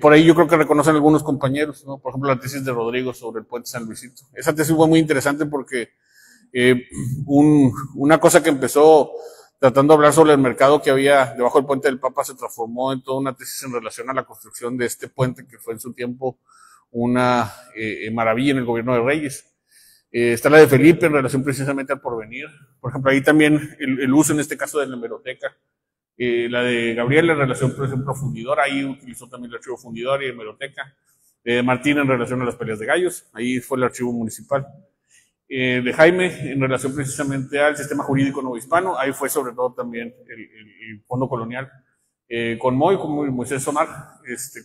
Por ahí yo creo que reconocen algunos compañeros, ¿no? Por ejemplo, la tesis de Rodrigo sobre el puente San Luisito. Esa tesis fue muy interesante porque Una cosa que empezó tratando de hablar sobre el mercado que había debajo del puente del Papa se transformó en toda una tesis en relación a la construcción de este puente que fue en su tiempo una maravilla en el gobierno de Reyes. Está la de Felipe en relación precisamente al porvenir. Por ejemplo, ahí también el uso en este caso de la hemeroteca. La de Gabriel en relación, por ejemplo, a Fundidor, ahí utilizó también el archivo Fundidor y hemeroteca. Martín en relación a las peleas de gallos, ahí fue el archivo municipal. De Jaime en relación precisamente al sistema jurídico novohispano, ahí fue sobre todo también el fondo colonial. Con Moisés Sonar,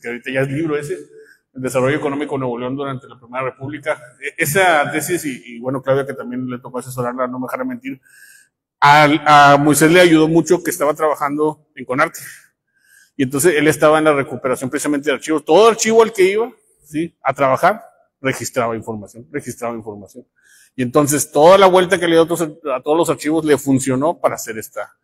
que ahorita ya es libro ese, el desarrollo económico de Nuevo León durante la Primera República. Esa tesis, y bueno, Claudia, que también le tocó asesorarla, no me dejará mentir, a Moisés le ayudó mucho que estaba trabajando en Conarte. Y entonces él estaba en la recuperación precisamente de archivos. Todo archivo al que iba, ¿sí?, a trabajar, registraba información. Y entonces toda la vuelta que le dio a todos los archivos le funcionó para hacer esta,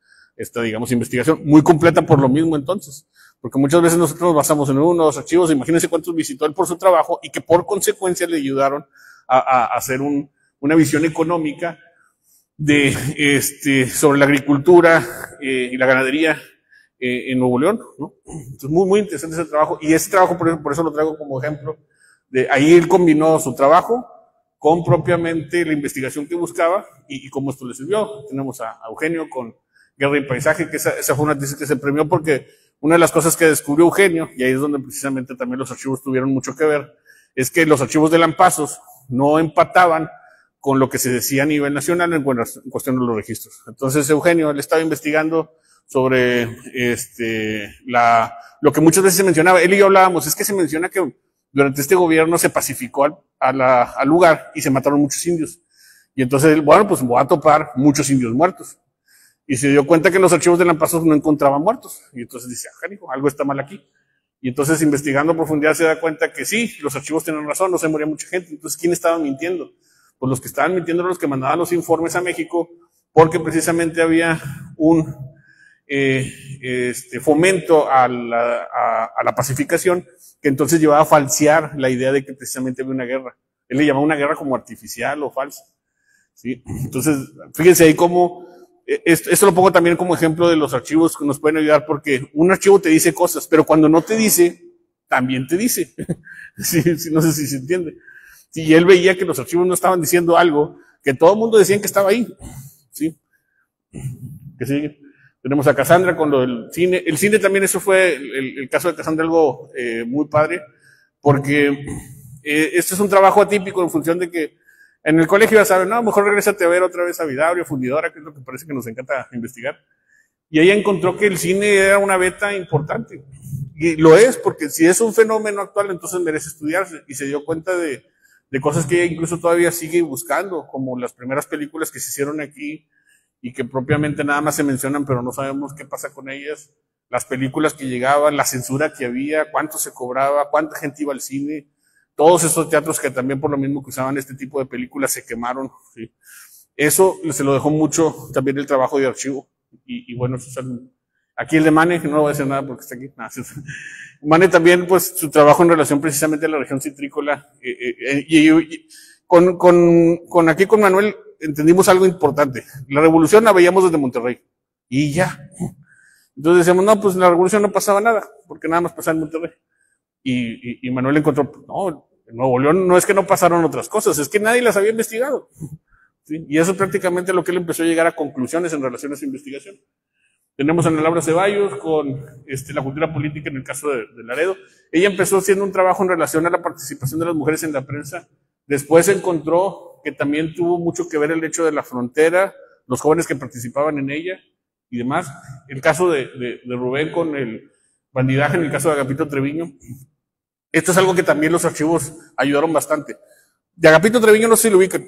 digamos, investigación. Muy completa por lo mismo entonces. Porque muchas veces nosotros nos basamos en uno o dos archivos. Imagínense cuántos visitó él por su trabajo y que por consecuencia le ayudaron a hacer una visión económica sobre la agricultura y la ganadería en Nuevo León, ¿no? Entonces, muy interesante ese trabajo. Y ese trabajo, por eso lo traigo como ejemplo. Ahí él combinó su trabajo con propiamente la investigación que buscaba y cómo esto le sirvió. Tenemos a Eugenio con Guerra y Paisaje, que esa fue una tesis que se premió porque una de las cosas que descubrió Eugenio, y ahí es donde precisamente también los archivos tuvieron mucho que ver, es que los archivos de Lampazos no empataban con lo que se decía a nivel nacional en cuestión de los registros. Entonces Eugenio, él estaba investigando sobre lo que muchas veces se mencionaba. Él y yo hablábamos, es que se menciona que durante este gobierno se pacificó al lugar y se mataron muchos indios. Y entonces él, bueno, pues voy a topar muchos indios muertos. Y se dio cuenta que en los archivos de Lampazos no encontraban muertos. Y entonces dice, canijo, algo está mal aquí. Y entonces investigando a profundidad se da cuenta que sí, los archivos tienen razón, no se moría mucha gente. Entonces, ¿quién estaba mintiendo? Pues los que estaban mintiendo eran los que mandaban los informes a México, porque precisamente había un fomento a la pacificación, que entonces llevaba a falsear la idea de que precisamente había una guerra. Él le llamaba una guerra como artificial o falsa. ¿Sí? Entonces, fíjense ahí cómo, esto lo pongo también como ejemplo de los archivos que nos pueden ayudar, porque un archivo te dice cosas, pero cuando no te dice, también te dice. Sí, no sé si se entiende. Y él veía que los archivos no estaban diciendo algo que todo el mundo decía que estaba ahí. ¿Sí? Que sigue. Tenemos a Cassandra con lo del cine. El cine también, eso fue el caso de Cassandra, algo muy padre, porque este es un trabajo atípico en función de que en el colegio ya saben, no, mejor regrésate a ver otra vez a Vidaurio, Fundidora, que es lo que parece que nos encanta investigar. Y ella encontró que el cine era una beta importante. Y lo es, porque si es un fenómeno actual, entonces merece estudiarse. Y se dio cuenta de cosas que ella incluso todavía sigue buscando, como las primeras películas que se hicieron aquí y que propiamente nada más se mencionan, pero no sabemos qué pasa con ellas. Las películas que llegaban, la censura que había, cuánto se cobraba, cuánta gente iba al cine. Todos esos teatros que también por lo mismo que usaban este tipo de películas se quemaron. ¿Sí? Eso se lo dejó mucho también el trabajo de archivo. Y bueno, eso es aquí el de Mane, que no voy a decir nada porque está aquí. Mane también, pues, su trabajo en relación precisamente a la región citrícola. Aquí con Manuel entendimos algo importante. La revolución la veíamos desde Monterrey. Y ya. Entonces decíamos, no, pues en la revolución no pasaba nada, porque nada más pasaba en Monterrey. Y Manuel encontró, no, en Nuevo León no es que no pasaron otras cosas, es que nadie las había investigado. ¿Sí? Y eso es prácticamente lo que él empezó a llegar a conclusiones en relación a su investigación. Tenemos a Ana Laura Ceballos con la cultura política en el caso de Laredo. Ella empezó haciendo un trabajo en relación a la participación de las mujeres en la prensa. Después encontró que también tuvo mucho que ver el hecho de la frontera, los jóvenes que participaban en ella y demás. El caso de Rubén con el bandidaje, en el caso de Agapito Treviño. Esto es algo que también los archivos ayudaron bastante. De Agapito Treviño no sé si lo ubican.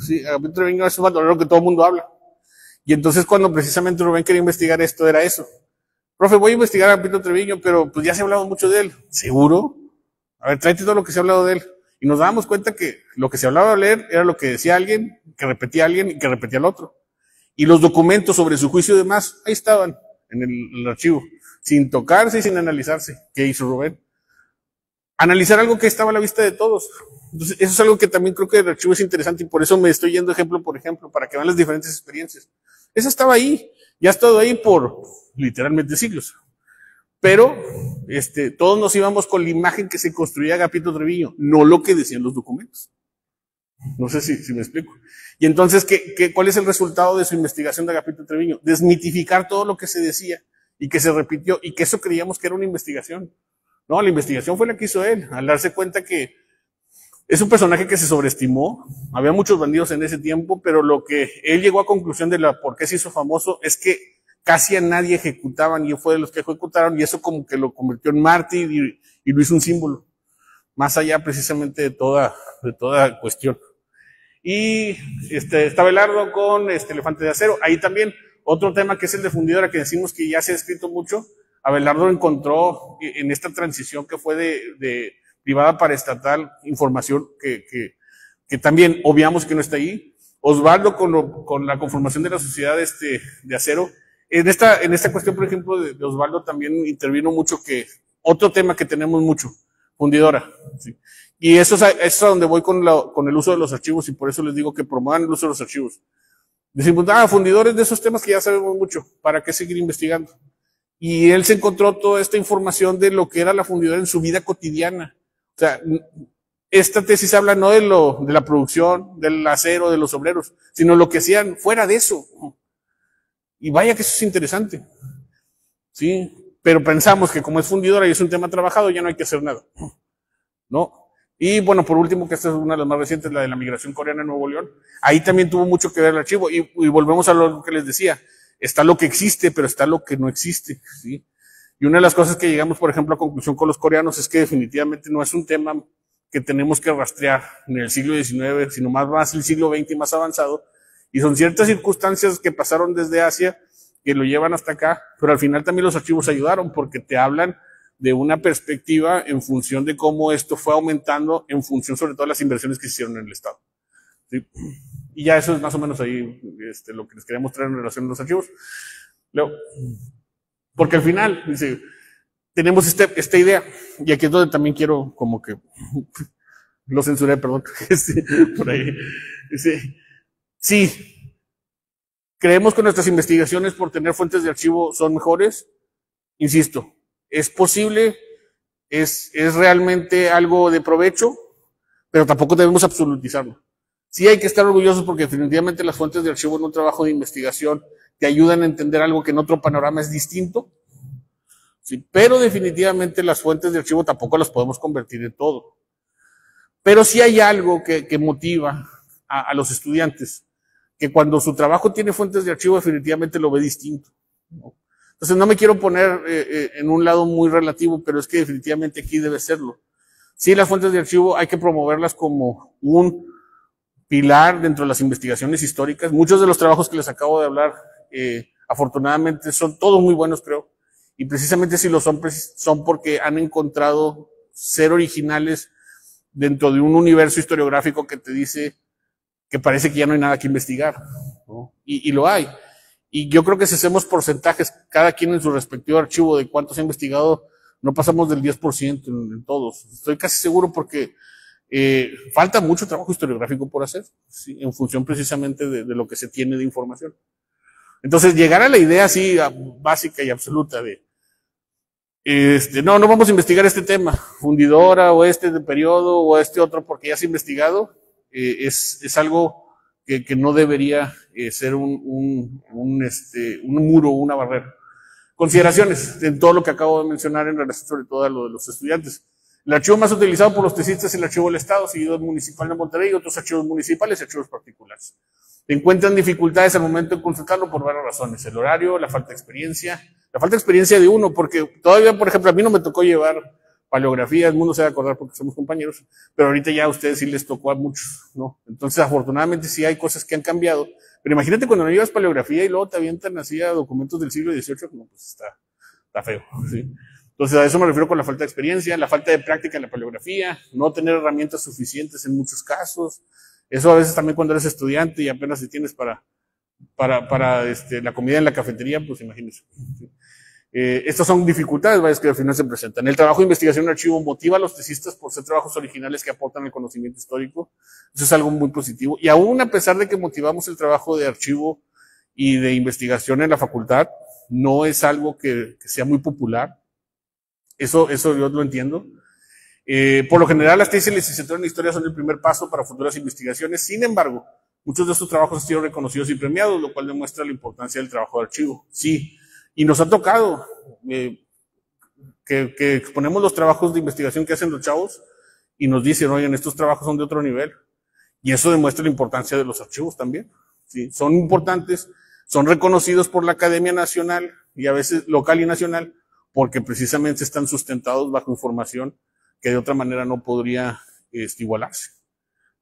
Sí, Agapito Treviño es un bandolero que todo el mundo habla. Y entonces cuando precisamente Rubén quería investigar esto, era eso. Profe, voy a investigar a Agapito Treviño, pero pues ya se ha hablado mucho de él. ¿Seguro? A ver, tráete todo lo que se ha hablado de él. Y nos dábamos cuenta que lo que se hablaba de leer era lo que decía alguien, que repetía alguien y que repetía el otro. Y los documentos sobre su juicio y demás, ahí estaban, en el archivo, sin tocarse y sin analizarse. ¿Qué hizo Rubén? Analizar algo que estaba a la vista de todos. Entonces, eso es algo que también creo que el archivo es interesante y por eso me estoy yendo ejemplo por ejemplo, para que vean las diferentes experiencias. Eso estaba ahí, ya ha estado ahí por literalmente siglos. Pero, todos nos íbamos con la imagen que se construía Agapito Treviño, no lo que decían los documentos. No sé si me explico. Y entonces, ¿cuál es el resultado de su investigación de Agapito Treviño? Desmitificar todo lo que se decía y que se repitió y que eso creíamos que era una investigación. No, la investigación fue la que hizo él, al darse cuenta que es un personaje que se sobreestimó. Había muchos bandidos en ese tiempo, pero lo que él llegó a conclusión de por qué se hizo famoso es que casi a nadie ejecutaban y él fue de los que ejecutaron y eso como que lo convirtió en mártir y lo hizo un símbolo. Más allá precisamente de toda cuestión. Y está Abelardo con Elefante de Acero. Ahí también otro tema que es el de Fundidora, que decimos que ya se ha escrito mucho. Abelardo encontró en esta transición que fue de privada para estatal información que también obviamos que no está ahí. Osvaldo con la conformación de la sociedad de acero. En esta cuestión, por ejemplo, de Osvaldo también intervino mucho otro tema que tenemos mucho, Fundidora. ¿Sí? Y eso es a donde voy con el uso de los archivos y por eso les digo que promuevan el uso de los archivos. Decimos, fundidores de esos temas que ya sabemos mucho, ¿para qué seguir investigando? Y él se encontró toda esta información de lo que era la fundidora en su vida cotidiana. O sea, esta tesis habla no de la producción, del acero, de los obreros, sino lo que hacían fuera de eso. Y vaya que eso es interesante. Sí, pero pensamos que como es fundidora y es un tema trabajado, ya no hay que hacer nada. ¿No? Y bueno, por último, que esta es una de las más recientes, la de la migración coreana en Nuevo León. Ahí también tuvo mucho que ver el archivo y volvemos a lo que les decía. Está lo que existe, pero está lo que no existe, ¿sí? Y una de las cosas que llegamos, por ejemplo, a conclusión con los coreanos es que definitivamente no es un tema que tenemos que rastrear en el siglo XIX, sino más el siglo XX y más avanzado. Y son ciertas circunstancias que pasaron desde Asia que lo llevan hasta acá, pero al final también los archivos ayudaron porque te hablan de una perspectiva en función de cómo esto fue aumentando, en función sobre todo de las inversiones que se hicieron en el Estado. ¿Sí? Y ya eso es más o menos ahí lo que les quería mostrar en relación a los archivos. Luego, porque al final, dice, tenemos esta idea, y aquí es donde también quiero como que, lo censuré, perdón, por ahí. Dice, sí, creemos que nuestras investigaciones por tener fuentes de archivo son mejores, insisto, es posible, es realmente algo de provecho, pero tampoco debemos absolutizarlo. Sí hay que estar orgullosos porque definitivamente las fuentes de archivo en un trabajo de investigación te ayudan a entender algo que en otro panorama es distinto, sí, pero definitivamente las fuentes de archivo tampoco las podemos convertir en todo. Pero sí hay algo que motiva a los estudiantes, que cuando su trabajo tiene fuentes de archivo definitivamente lo ve distinto, ¿no? Entonces no me quiero poner en un lado muy relativo, pero es que definitivamente aquí debe serlo. Sí, las fuentes de archivo hay que promoverlas como un pilar dentro de las investigaciones históricas. Muchos de los trabajos que les acabo de hablar, afortunadamente son todos muy buenos, creo. Y precisamente si lo son porque han encontrado ser originales dentro de un universo historiográfico que te dice que parece que ya no hay nada que investigar, ¿no? Y lo hay. Y yo creo que si hacemos porcentajes, cada quien en su respectivo archivo de cuántos ha investigado, no pasamos del 10% en todos. Estoy casi seguro porque falta mucho trabajo historiográfico por hacer, ¿sí? En función precisamente de lo que se tiene de información. Entonces, llegar a la idea así básica y absoluta de no vamos a investigar este tema, fundidora o de periodo o otro porque ya se ha investigado, es algo que no debería ser un muro, una barrera. Consideraciones en todo lo que acabo de mencionar en relación sobre todo a lo de los estudiantes. El archivo más utilizado por los tesistas es el archivo del Estado, seguido del Municipal de Monterrey y otros archivos municipales y archivos particulares. Encuentran dificultades al momento de consultarlo por varias razones. El horario, la falta de experiencia de uno, porque todavía, por ejemplo, a mí no me tocó llevar paleografía, el mundo se va a acordar porque somos compañeros, pero ahorita ya a ustedes sí les tocó a muchos, ¿no? Entonces, afortunadamente sí hay cosas que han cambiado, pero imagínate cuando no llevas paleografía y luego te avientan así a documentos del siglo XVIII, no, pues está feo, ¿sí? Entonces, a eso me refiero con la falta de experiencia, la falta de práctica en la paleografía, no tener herramientas suficientes en muchos casos. Eso a veces también cuando eres estudiante y apenas si tienes para la comida en la cafetería, pues imagínense. ¿Sí? Estas son dificultades varias que al final se presentan. El trabajo de investigación en archivo motiva a los tesistas por ser trabajos originales que aportan el conocimiento histórico. Eso es algo muy positivo. Y aún a pesar de que motivamos el trabajo de archivo y de investigación en la facultad, no es algo que sea muy popular. Eso yo lo entiendo. Por lo general, las tesis de licenciatura en historia son el primer paso para futuras investigaciones. Sin embargo, muchos de estos trabajos han sido reconocidos y premiados, lo cual demuestra la importancia del trabajo de archivo. Sí, y nos ha tocado que exponemos los trabajos de investigación que hacen los chavos y nos dicen, oigan, estos trabajos son de otro nivel. Y eso demuestra la importancia de los archivos también. ¿Sí? Son importantes, son reconocidos por la Academia Nacional y a veces local y nacional, porque precisamente están sustentados bajo información que de otra manera no podría igualarse,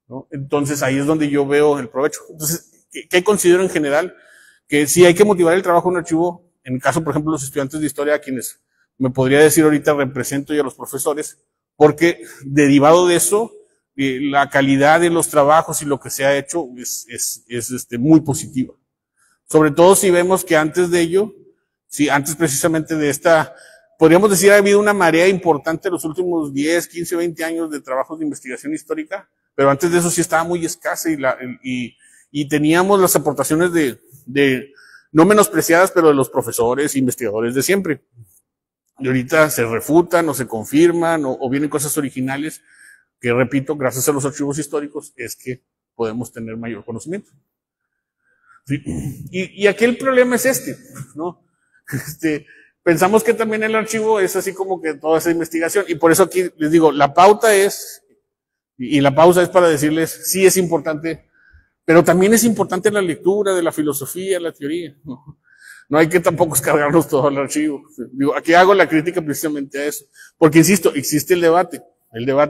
¿no? Entonces ahí es donde yo veo el provecho. Entonces, ¿qué considero en general? Que sí hay que motivar el trabajo en archivo, en el caso, por ejemplo, los estudiantes de historia, a quienes me podría decir ahorita represento, y a los profesores, porque derivado de eso, la calidad de los trabajos y lo que se ha hecho es muy positiva. Sobre todo si vemos que antes de ello, sí, antes precisamente de esta, podríamos decir, ha habido una marea importante en los últimos 10, 15, 20 años de trabajos de investigación histórica, pero antes de eso sí estaba muy escasa y teníamos las aportaciones de no menospreciadas, pero de los profesores e investigadores de siempre. Y ahorita se refutan o se confirman o vienen cosas originales que, repito, gracias a los archivos históricos es que podemos tener mayor conocimiento. ¿Sí? Y aquí el problema es ¿no? Pensamos que también el archivo es así como que toda esa investigación, y por eso aquí les digo, la pauta es, y la pausa es para decirles, sí es importante, pero también es importante la lectura de la filosofía, la teoría, ¿no? No hay que tampoco descargarnos todo el archivo. Digo, aquí hago la crítica precisamente a eso, porque insisto, existe el debate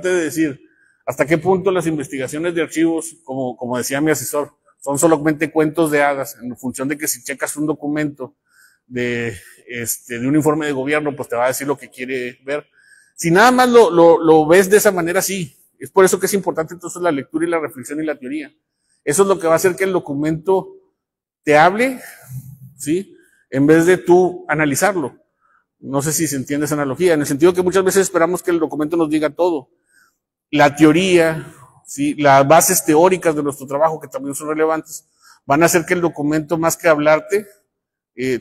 de decir, hasta qué punto las investigaciones de archivos, como decía mi asesor, son solamente cuentos de hadas, en función de que si checas un documento de un informe de gobierno, pues te va a decir lo que quiere ver. Si nada más lo ves de esa manera, sí. Es por eso que es importante entonces la lectura y la reflexión y la teoría. Eso es lo que va a hacer que el documento te hable, ¿sí? En vez de tú analizarlo. No sé si se entiende esa analogía, en el sentido que muchas veces esperamos que el documento nos diga todo. La teoría, ¿sí? Las bases teóricas de nuestro trabajo, que también son relevantes, van a hacer que el documento, más que hablarte,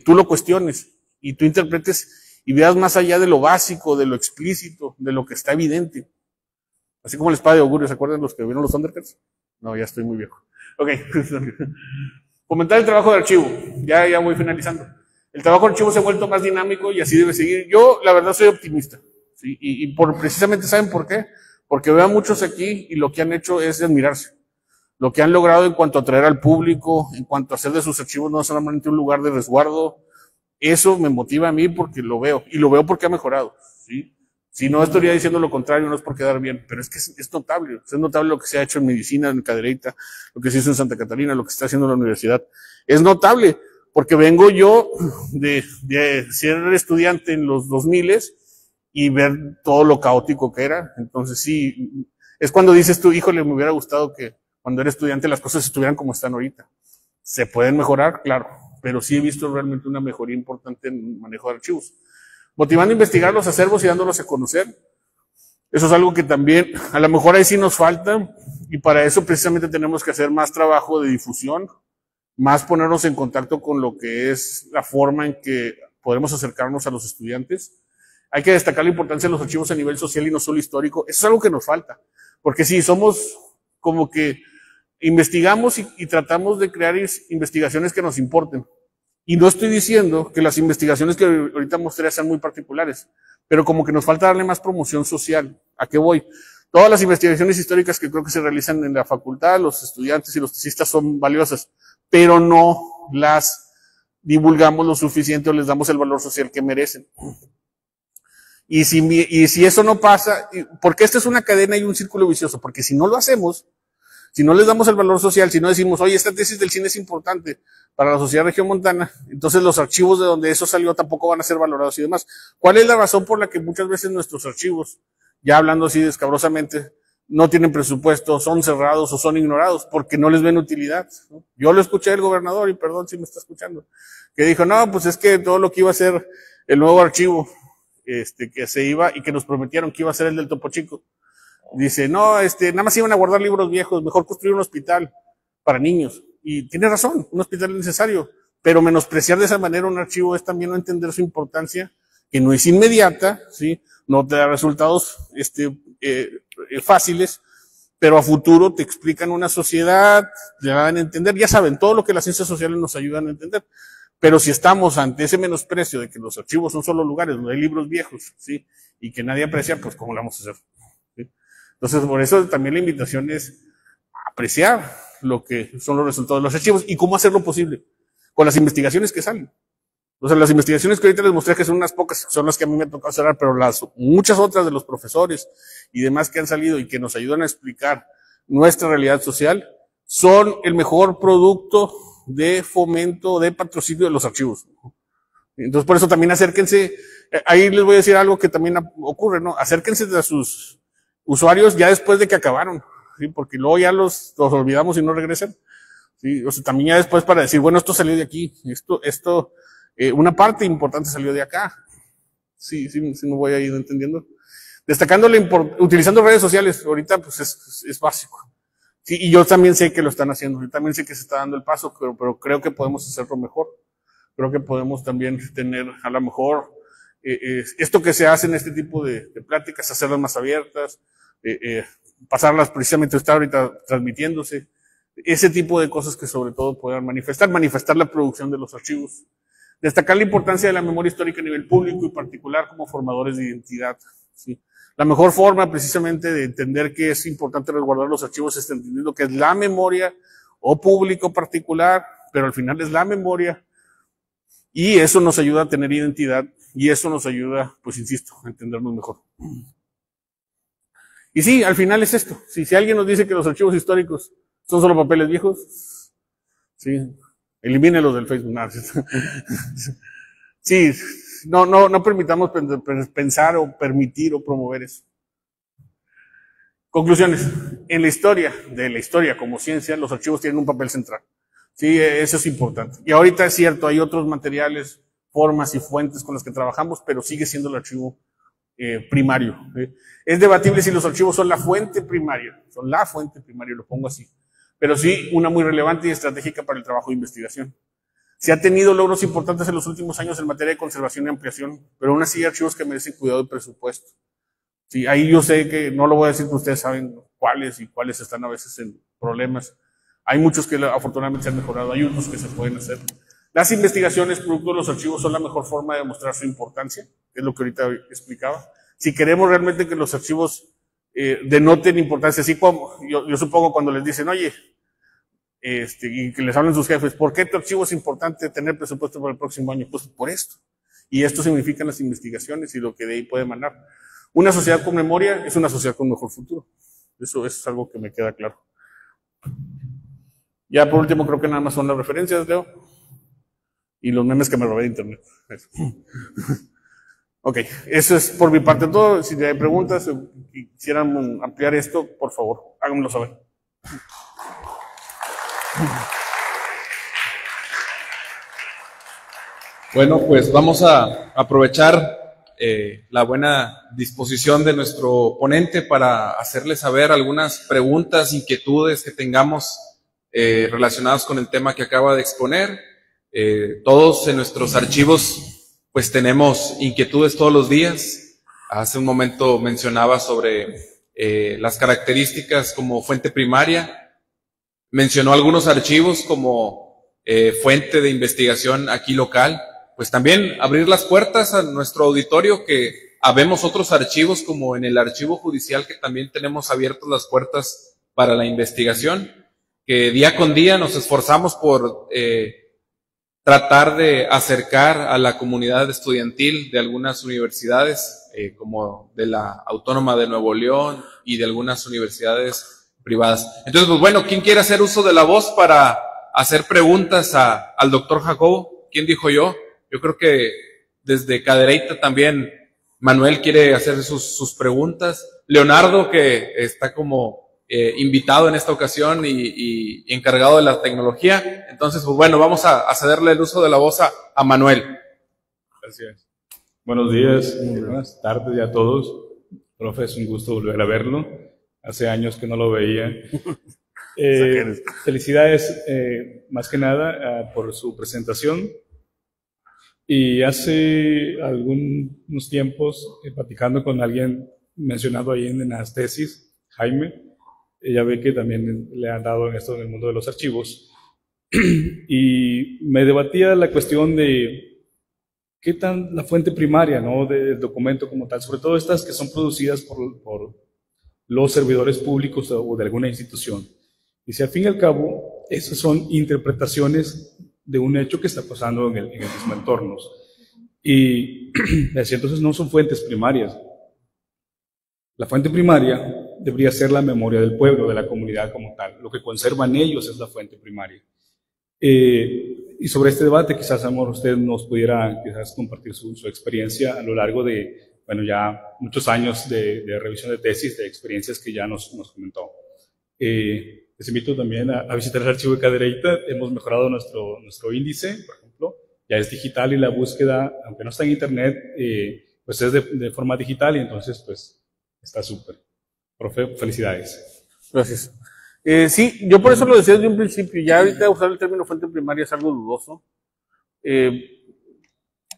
tú lo cuestiones y tú interpretes y veas más allá de lo básico, de lo explícito, de lo que está evidente. Así como la espada de augurio, ¿se acuerdan los que vieron los Thundercats? No, ya estoy muy viejo. Ok. Comentar el trabajo de archivo. Ya voy finalizando. El trabajo de archivo se ha vuelto más dinámico y así debe seguir. Yo, la verdad, soy optimista. ¿Sí? Precisamente, ¿saben por qué? Porque veo a muchos aquí y lo que han hecho es admirarse. Lo que han logrado en cuanto a atraer al público, en cuanto a hacer de sus archivos no solamente un lugar de resguardo, eso me motiva a mí porque lo veo. Y lo veo porque ha mejorado. ¿Sí? Si no estaría diciendo lo contrario, no es por quedar bien, pero es que es notable. Es notable lo que se ha hecho en medicina, en Cadereyta, lo que se hizo en Santa Catarina, lo que se está haciendo en la universidad. Es notable, porque vengo yo de ser estudiante en los 2000 y ver todo lo caótico que era. Entonces sí, es cuando dices tú, híjole, me hubiera gustado que cuando era estudiante las cosas estuvieran como están ahorita. ¿Se pueden mejorar? Claro, pero sí he visto realmente una mejoría importante en el manejo de archivos. Motivando a investigar los acervos y dándolos a conocer. Eso es algo que también, a lo mejor ahí sí nos falta, y para eso precisamente tenemos que hacer más trabajo de difusión, más ponernos en contacto con lo que es la forma en que podemos acercarnos a los estudiantes. Hay que destacar la importancia de los archivos a nivel social y no solo histórico. Eso es algo que nos falta, porque sí, somos como que investigamos y tratamos de crear investigaciones que nos importen. Y no estoy diciendo que las investigaciones que ahorita mostré sean muy particulares, pero como que nos falta darle más promoción social. ¿A qué voy? Todas las investigaciones históricas que creo que se realizan en la facultad, los estudiantes y los tesistas son valiosas, pero no las divulgamos lo suficiente o les damos el valor social que merecen. Y si eso no pasa, porque esta es una cadena y un círculo vicioso, porque si no lo hacemos, si no les damos el valor social, si no decimos, oye, esta tesis del cine es importante para la sociedad regiomontana, entonces los archivos de donde eso salió tampoco van a ser valorados y demás. ¿Cuál es la razón por la que muchas veces nuestros archivos, ya hablando así descabrosamente, no tienen presupuesto, son cerrados o son ignorados? Porque no les ven utilidad, ¿no? Yo lo escuché del gobernador, y perdón si me está escuchando, que dijo, no, pues es que todo lo que iba a hacer el nuevo archivo que se iba y que nos prometieron que iba a ser el del Topo Chico. Dice, no, nada más iban a guardar libros viejos, mejor construir un hospital para niños. Y tiene razón, un hospital es necesario, pero menospreciar de esa manera un archivo es también no entender su importancia, que no es inmediata, ¿sí? No te da resultados fáciles, pero a futuro te explican una sociedad, te dan a entender, ya saben, todo lo que las ciencias sociales nos ayudan a entender. Pero si estamos ante ese menosprecio de que los archivos son solo lugares donde hay libros viejos, ¿sí? Y que nadie aprecia, pues ¿cómo lo vamos a hacer? ¿Sí? Entonces, por eso también la invitación es apreciar lo que son los resultados de los archivos y cómo hacerlo posible con las investigaciones que salen. O sea, las investigaciones que ahorita les mostré, que son unas pocas, son las que a mí me ha tocado cerrar, pero las muchas otras de los profesores y demás que han salido y que nos ayudan a explicar nuestra realidad social, son el mejor producto de fomento, de patrocinio de los archivos. Entonces, por eso también acérquense, ahí les voy a decir algo que también ocurre, ¿no? Acérquense a sus usuarios ya después de que acabaron, ¿sí? Porque luego ya los olvidamos y no regresan, ¿sí? O sea, también ya después para decir, bueno, esto salió de aquí, una parte importante salió de acá. Sí me voy a ir entendiendo. Utilizando redes sociales, ahorita pues es básico. Sí, y yo también sé que lo están haciendo, yo también sé que se está dando el paso, pero creo que podemos hacerlo mejor. Creo que podemos también tener, a lo mejor, esto que se hace en este tipo de pláticas, hacerlas más abiertas, pasarlas precisamente, está ahorita transmitiéndose, ese tipo de cosas que sobre todo puedan manifestar la producción de los archivos. Destacar la importancia de la memoria histórica a nivel público y particular como formadores de identidad, ¿sí? La mejor forma precisamente de entender que es importante resguardar los archivos es entendiendo que es la memoria o público particular, pero al final es la memoria y eso nos ayuda a tener identidad y eso nos ayuda, pues insisto, a entendernos mejor. Y sí, al final es esto. Si alguien nos dice que los archivos históricos son solo papeles viejos, sí, elimínelos del Facebook. No, sí, no permitamos pensar o permitir o promover eso. Conclusiones. En la historia como ciencia, los archivos tienen un papel central. Sí, eso es importante. Y ahorita es cierto, hay otros materiales, formas y fuentes con las que trabajamos, pero sigue siendo el archivo primario. Es debatible si los archivos son la fuente primaria, lo pongo así. Pero sí, una muy relevante y estratégica para el trabajo de investigación. Se ha tenido logros importantes en los últimos años en materia de conservación y ampliación, pero aún así hay archivos que merecen cuidado y presupuesto. Sí, ahí yo sé que no lo voy a decir, que ustedes saben cuáles están a veces en problemas. Hay muchos que afortunadamente se han mejorado, hay otros que se pueden hacer. Las investigaciones producto de los archivos son la mejor forma de demostrar su importancia, que es lo que ahorita explicaba. Si queremos realmente que los archivos denoten importancia, así como yo supongo cuando les dicen, oye, y que les hablen sus jefes, ¿por qué tu archivo es importante tener presupuesto para el próximo año? Pues por esto. Y esto significan las investigaciones y lo que de ahí puede emanar. Una sociedad con memoria es una sociedad con mejor futuro. Eso es algo que me queda claro. Ya por último, creo que nada más son las referencias, Leo. Y los memes que me robé de internet. Eso. Ok, eso es por mi parte todo. Si hay preguntas o quisieran ampliar esto, por favor, háganmelo saber. Bueno, pues vamos a aprovechar la buena disposición de nuestro ponente para hacerle saber algunas preguntas, inquietudes que tengamos relacionadas con el tema que acaba de exponer. Todos en nuestros archivos pues tenemos inquietudes todos los días. Hace un momento mencionaba sobre las características como fuente primaria. Mencionó algunos archivos como fuente de investigación aquí local. Pues también abrir las puertas a nuestro auditorio, que habemos otros archivos como en el archivo judicial, que también tenemos abiertas las puertas para la investigación, que día con día nos esforzamos por tratar de acercar a la comunidad estudiantil de algunas universidades, como de la Autónoma de Nuevo León y de algunas universidades privadas. Entonces, pues bueno, ¿quién quiere hacer uso de la voz para hacer preguntas al doctor Jacobo? ¿Quién dijo yo? Yo creo que desde Cadereyta también Manuel quiere hacer sus preguntas. Leonardo, que está como invitado en esta ocasión y encargado de la tecnología. Entonces, pues bueno, vamos a cederle el uso de la voz a Manuel. Gracias. Buenos días, buenas tardes ya a todos. Profe, es un gusto volver a verlo. Hace años que no lo veía. Felicidades, más que nada, por su presentación. Y hace algunos tiempos, platicando con alguien mencionado ahí en las tesis, Jaime, ella ve que también le han dado en esto en el mundo de los archivos. Y me debatía la cuestión de qué tan la fuente primaria, ¿no?, del documento como tal, sobre todo estas que son producidas por los servidores públicos o de alguna institución. Y si al fin y al cabo, esas son interpretaciones de un hecho que está pasando en el mismo entorno. Y entonces no son fuentes primarias. La fuente primaria debería ser la memoria del pueblo, de la comunidad como tal. Lo que conservan ellos es la fuente primaria. Y sobre este debate, quizás, amor, usted nos pudiera quizás compartir su experiencia a lo largo de, bueno, ya muchos años de revisión de tesis, de experiencias que ya nos comentó. Les invito también a visitar el archivo de Cadereyta. Hemos mejorado nuestro índice, por ejemplo, ya es digital y la búsqueda, aunque no está en internet, pues es de forma digital y entonces pues está súper. Profe, felicidades. Gracias. Sí, yo por eso lo decía desde un principio. Ya ahorita usar el término fuente primaria es algo dudoso.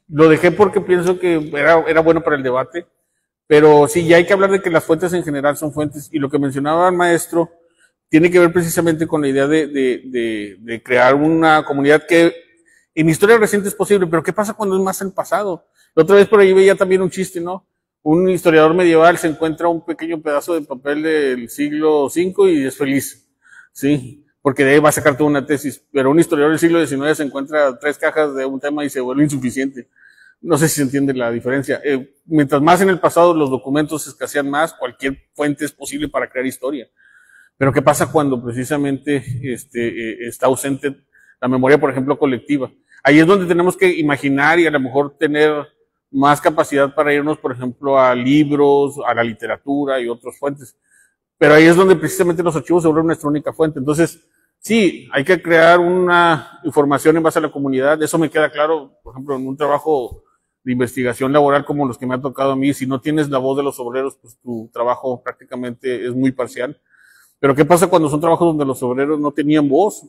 Lo dejé porque pienso que era bueno para el debate, pero sí, ya hay que hablar de que las fuentes en general son fuentes, y lo que mencionaba el maestro tiene que ver precisamente con la idea de crear una comunidad que en historia reciente es posible, pero ¿qué pasa cuando es más el pasado? La otra vez por ahí veía también un chiste, ¿no? Un historiador medieval se encuentra un pequeño pedazo de papel del siglo V y es feliz, ¿sí? Porque de ahí va a sacar toda una tesis. Pero un historiador del siglo XIX se encuentra 3 cajas de un tema y se vuelve insuficiente. No sé si se entiende la diferencia. Mientras más en el pasado los documentos escasean más, cualquier fuente es posible para crear historia. Pero ¿qué pasa cuando precisamente está ausente la memoria, por ejemplo, colectiva? Ahí es donde tenemos que imaginar y a lo mejor tener más capacidad para irnos, por ejemplo, a libros, a la literatura y otras fuentes. Pero ahí es donde precisamente los archivos se vuelven nuestra única fuente. Entonces, sí, hay que crear una información en base a la comunidad. Eso me queda claro, por ejemplo, en un trabajo de investigación laboral como los que me ha tocado a mí. Si no tienes la voz de los obreros, pues tu trabajo prácticamente es muy parcial. Pero ¿qué pasa cuando son trabajos donde los obreros no tenían voz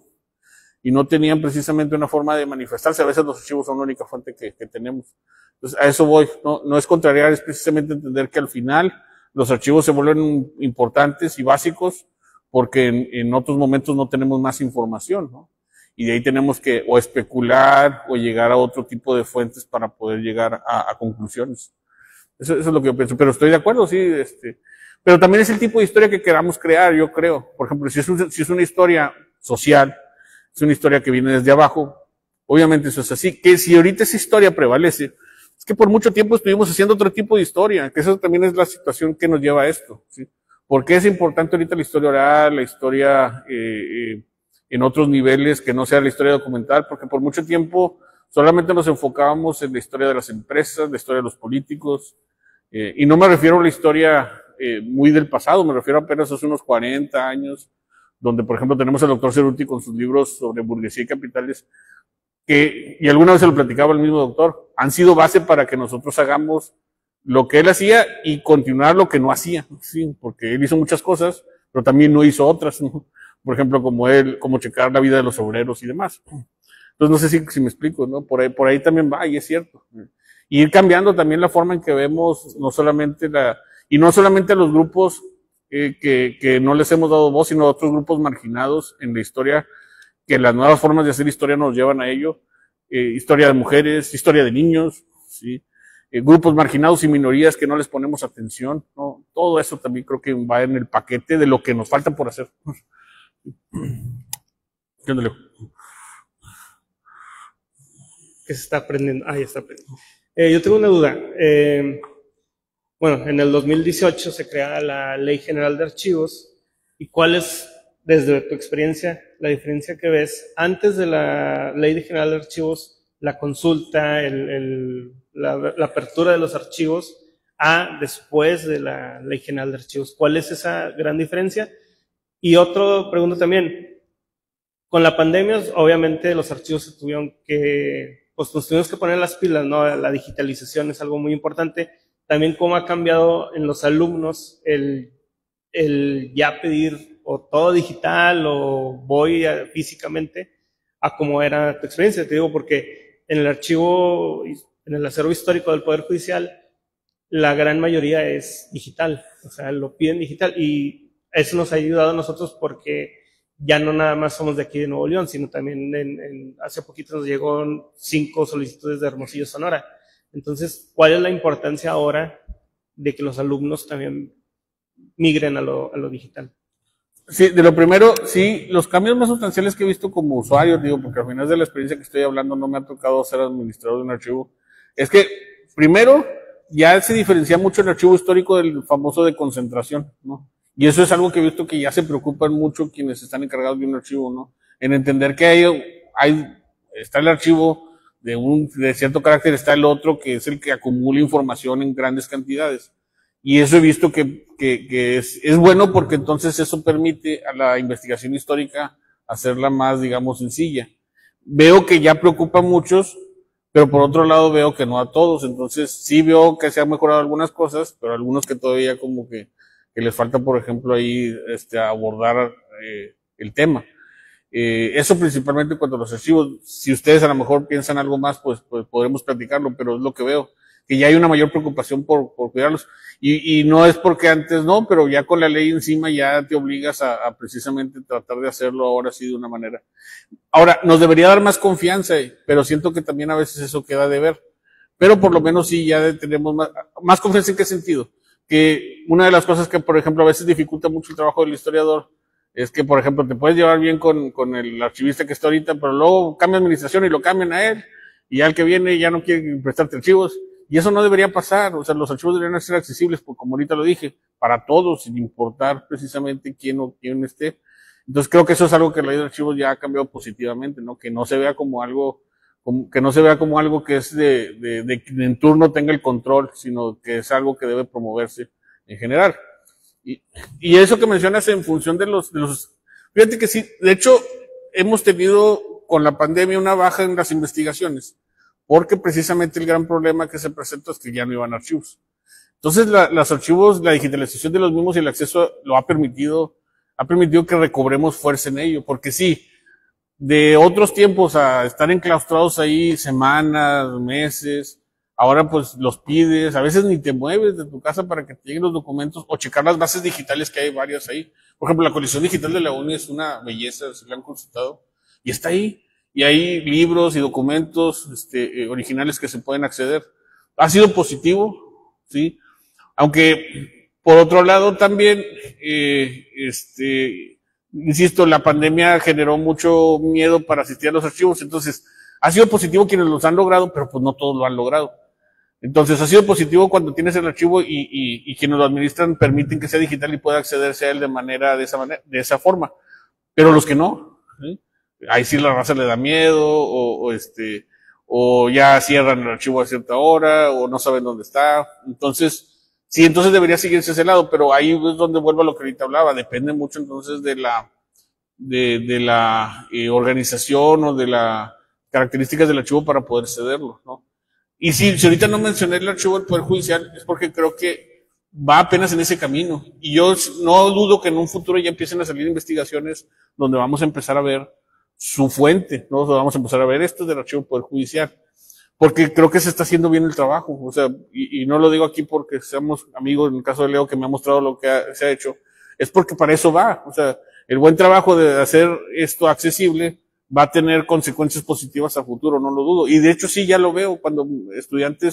y no tenían precisamente una forma de manifestarse? A veces los archivos son la única fuente que tenemos. Entonces, a eso voy. No es contrariar, es precisamente entender que al final los archivos se vuelven importantes y básicos porque en otros momentos no tenemos más información, ¿no? Y de ahí tenemos que o especular o llegar a otro tipo de fuentes para poder llegar a conclusiones. Eso es lo que yo pienso. Pero estoy de acuerdo, sí, pero también es el tipo de historia que queramos crear, yo creo. Por ejemplo, si es una historia social, es una historia que viene desde abajo, obviamente eso es así. Que si ahorita esa historia prevalece, es que por mucho tiempo estuvimos haciendo otro tipo de historia, que eso también es la situación que nos lleva a esto, ¿sí? ¿Por qué es importante ahorita la historia oral, la historia en otros niveles que no sea la historia documental? Porque por mucho tiempo solamente nos enfocábamos en la historia de las empresas, la historia de los políticos, y no me refiero a la historia muy del pasado, me refiero apenas hace unos 40 años, donde por ejemplo tenemos al doctor Cerruti con sus libros sobre burguesía y capitales, y alguna vez se lo platicaba el mismo doctor, han sido base para que nosotros hagamos lo que él hacía y continuar lo que no hacía, sí, porque él hizo muchas cosas, pero también no hizo otras, ¿no? Por ejemplo, como checar la vida de los obreros y demás. Entonces, no sé si me explico, ¿no? Por ahí también va, y es cierto. Y ir cambiando también la forma en que vemos, no solamente a los grupos que no les hemos dado voz, sino a otros grupos marginados en la historia, que las nuevas formas de hacer historia nos llevan a ello. Historia de mujeres, historia de niños, ¿sí? Grupos marginados y minorías que no les ponemos atención, ¿no? Todo eso también creo que va en el paquete de lo que nos falta por hacer. ¿Qué onda, Leo? Que se está aprendiendo. Ya está aprendiendo. Yo tengo una duda. Bueno, en el 2018 se crea la Ley General de Archivos. ¿Y cuál es, desde tu experiencia, la diferencia que ves antes de la Ley General de Archivos, la consulta, la apertura de los archivos, a después de la Ley General de Archivos? ¿Cuál es esa gran diferencia? Y otra pregunta también. Con la pandemia, obviamente, los archivos se tuvieron que pues nos tuvimos que poner las pilas, ¿no? La digitalización es algo muy importante. También cómo ha cambiado en los alumnos el ya pedir o todo digital o voy físicamente a cómo era tu experiencia. Te digo, porque en el archivo, en el acervo histórico del Poder Judicial, la gran mayoría es digital, o sea, lo piden digital, y eso nos ha ayudado a nosotros porque ya no nada más somos de aquí de Nuevo León, sino también hace poquito nos llegó 5 solicitudes de Hermosillo, Sonora. Entonces, ¿cuál es la importancia ahora de que los alumnos también migren a lo digital? Sí, de lo primero, sí, los cambios más sustanciales que he visto como usuario, digo, porque al final de la experiencia que estoy hablando no me ha tocado ser administrador de un archivo, es que, primero, ya se diferencia mucho el archivo histórico del famoso de concentración, ¿no? Y eso es algo que he visto que ya se preocupan mucho quienes están encargados de un archivo, ¿no? En entender que está el archivo de cierto carácter, está el otro que es el que acumula información en grandes cantidades. Y eso he visto que es bueno porque entonces eso permite a la investigación histórica hacerla más, digamos, sencilla. Veo que ya preocupa a muchos, pero por otro lado veo que no a todos. Entonces sí veo que se han mejorado algunas cosas, pero algunos que todavía como que les falta, por ejemplo, ahí abordar el tema. Eso principalmente en cuanto a los archivos. Si ustedes a lo mejor piensan algo más, pues podremos platicarlo, pero es lo que veo, que ya hay una mayor preocupación por cuidarlos. Y no es porque antes no, pero ya con la ley encima ya te obligas a precisamente tratar de hacerlo ahora sí de una manera. Ahora, nos debería dar más confianza, pero siento que también a veces eso queda de ver. Pero por lo menos sí ya tenemos más confianza. ¿En qué sentido? Que una de las cosas que, por ejemplo, a veces dificulta mucho el trabajo del historiador es que, por ejemplo, te puedes llevar bien con el archivista que está ahorita, pero luego cambia administración y lo cambian a él, y ya el que viene ya no quiere prestarte archivos. Y eso no debería pasar. O sea, los archivos deberían ser accesibles, porque como ahorita lo dije, para todos, sin importar precisamente quién esté. Entonces creo que eso es algo que la ley de archivos ya ha cambiado positivamente, ¿no? Que no se vea como algo, que es de quien en turno tenga el control, sino que es algo que debe promoverse en general. Y eso que mencionas en función de los, fíjate que sí, de hecho, hemos tenido con la pandemia una baja en las investigaciones, porque precisamente el gran problema que se presenta es que ya no iban archivos. Entonces, los archivos, la digitalización de los mismos y el acceso lo ha permitido que recobremos fuerza en ello, porque sí, de otros tiempos a estar enclaustrados ahí semanas, meses, ahora pues los pides, a veces ni te mueves de tu casa para que te lleguen los documentos o checar las bases digitales, que hay varias ahí. Por ejemplo, la colección digital de la UNI es una belleza, se la han consultado, y está ahí. Y hay libros y documentos originales que se pueden acceder. Ha sido positivo, ¿sí? Aunque, por otro lado, también, insisto, la pandemia generó mucho miedo para asistir a los archivos, entonces, ha sido positivo quienes los han logrado, pero pues no todos lo han logrado. Entonces, ha sido positivo cuando tienes el archivo y quienes lo administran permiten que sea digital y pueda accederse a él de esa forma. Pero los que no, ¿sí? Ahí sí la raza le da miedo, o ya cierran el archivo a cierta hora, o no saben dónde está. Entonces, sí, entonces debería seguirse ese lado, pero ahí es donde vuelvo a lo que ahorita hablaba. Depende mucho entonces de la organización o de las características del archivo para poder cederlo, ¿no? Y si ahorita no mencioné el archivo del Poder Judicial, es porque creo que va apenas en ese camino. Y yo no dudo que en un futuro ya empiecen a salir investigaciones donde vamos a empezar a ver su fuente, ¿no? Vamos a empezar a ver esto del archivo del Poder Judicial. Porque creo que se está haciendo bien el trabajo. O sea, y no lo digo aquí porque seamos amigos, en el caso de Leo, que me ha mostrado lo que se ha hecho. Es porque para eso va. O sea, el buen trabajo de hacer esto accesible va a tener consecuencias positivas a futuro, no lo dudo. Y de hecho sí, ya lo veo cuando un estudiante,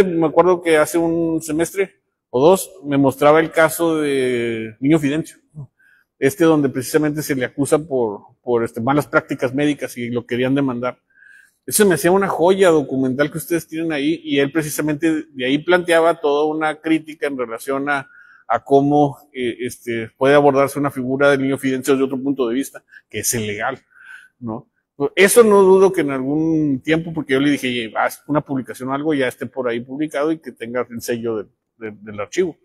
me acuerdo que hace un semestre o dos, me mostraba el caso de Niño Fidencio. Donde precisamente se le acusa por malas prácticas médicas y lo querían demandar. Eso me hacía una joya documental que ustedes tienen ahí, y él precisamente de ahí planteaba toda una crítica en relación a cómo puede abordarse una figura del Niño Fidencio desde otro punto de vista, que es ilegal, ¿no? Eso no dudo que en algún tiempo, porque yo le dije, haz una publicación o algo, ya esté por ahí publicado y que tenga el sello del archivo,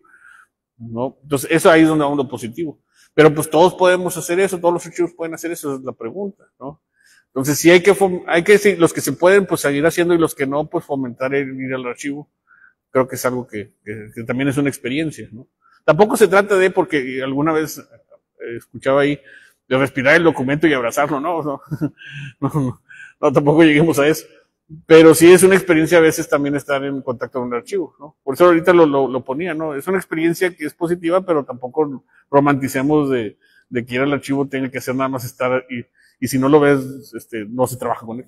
¿no? Entonces, eso ahí es donde vamos lo positivo. Pero pues todos podemos hacer eso, todos los archivos pueden hacer eso, es la pregunta, ¿no? Entonces sí sí, los que se pueden, pues seguir haciendo, y los que no, pues fomentar el ir al archivo. Creo que es algo que también es una experiencia, ¿no? Tampoco se trata de, porque alguna vez escuchaba ahí, de respirar el documento y abrazarlo, no, tampoco lleguemos a eso. Pero sí es una experiencia a veces también estar en contacto con un archivo, ¿no? Por eso ahorita lo ponía, ¿no? Es una experiencia que es positiva, pero tampoco romanticemos de que ir al archivo tenga que hacer nada más estar, y si no lo ves, no se trabaja con él.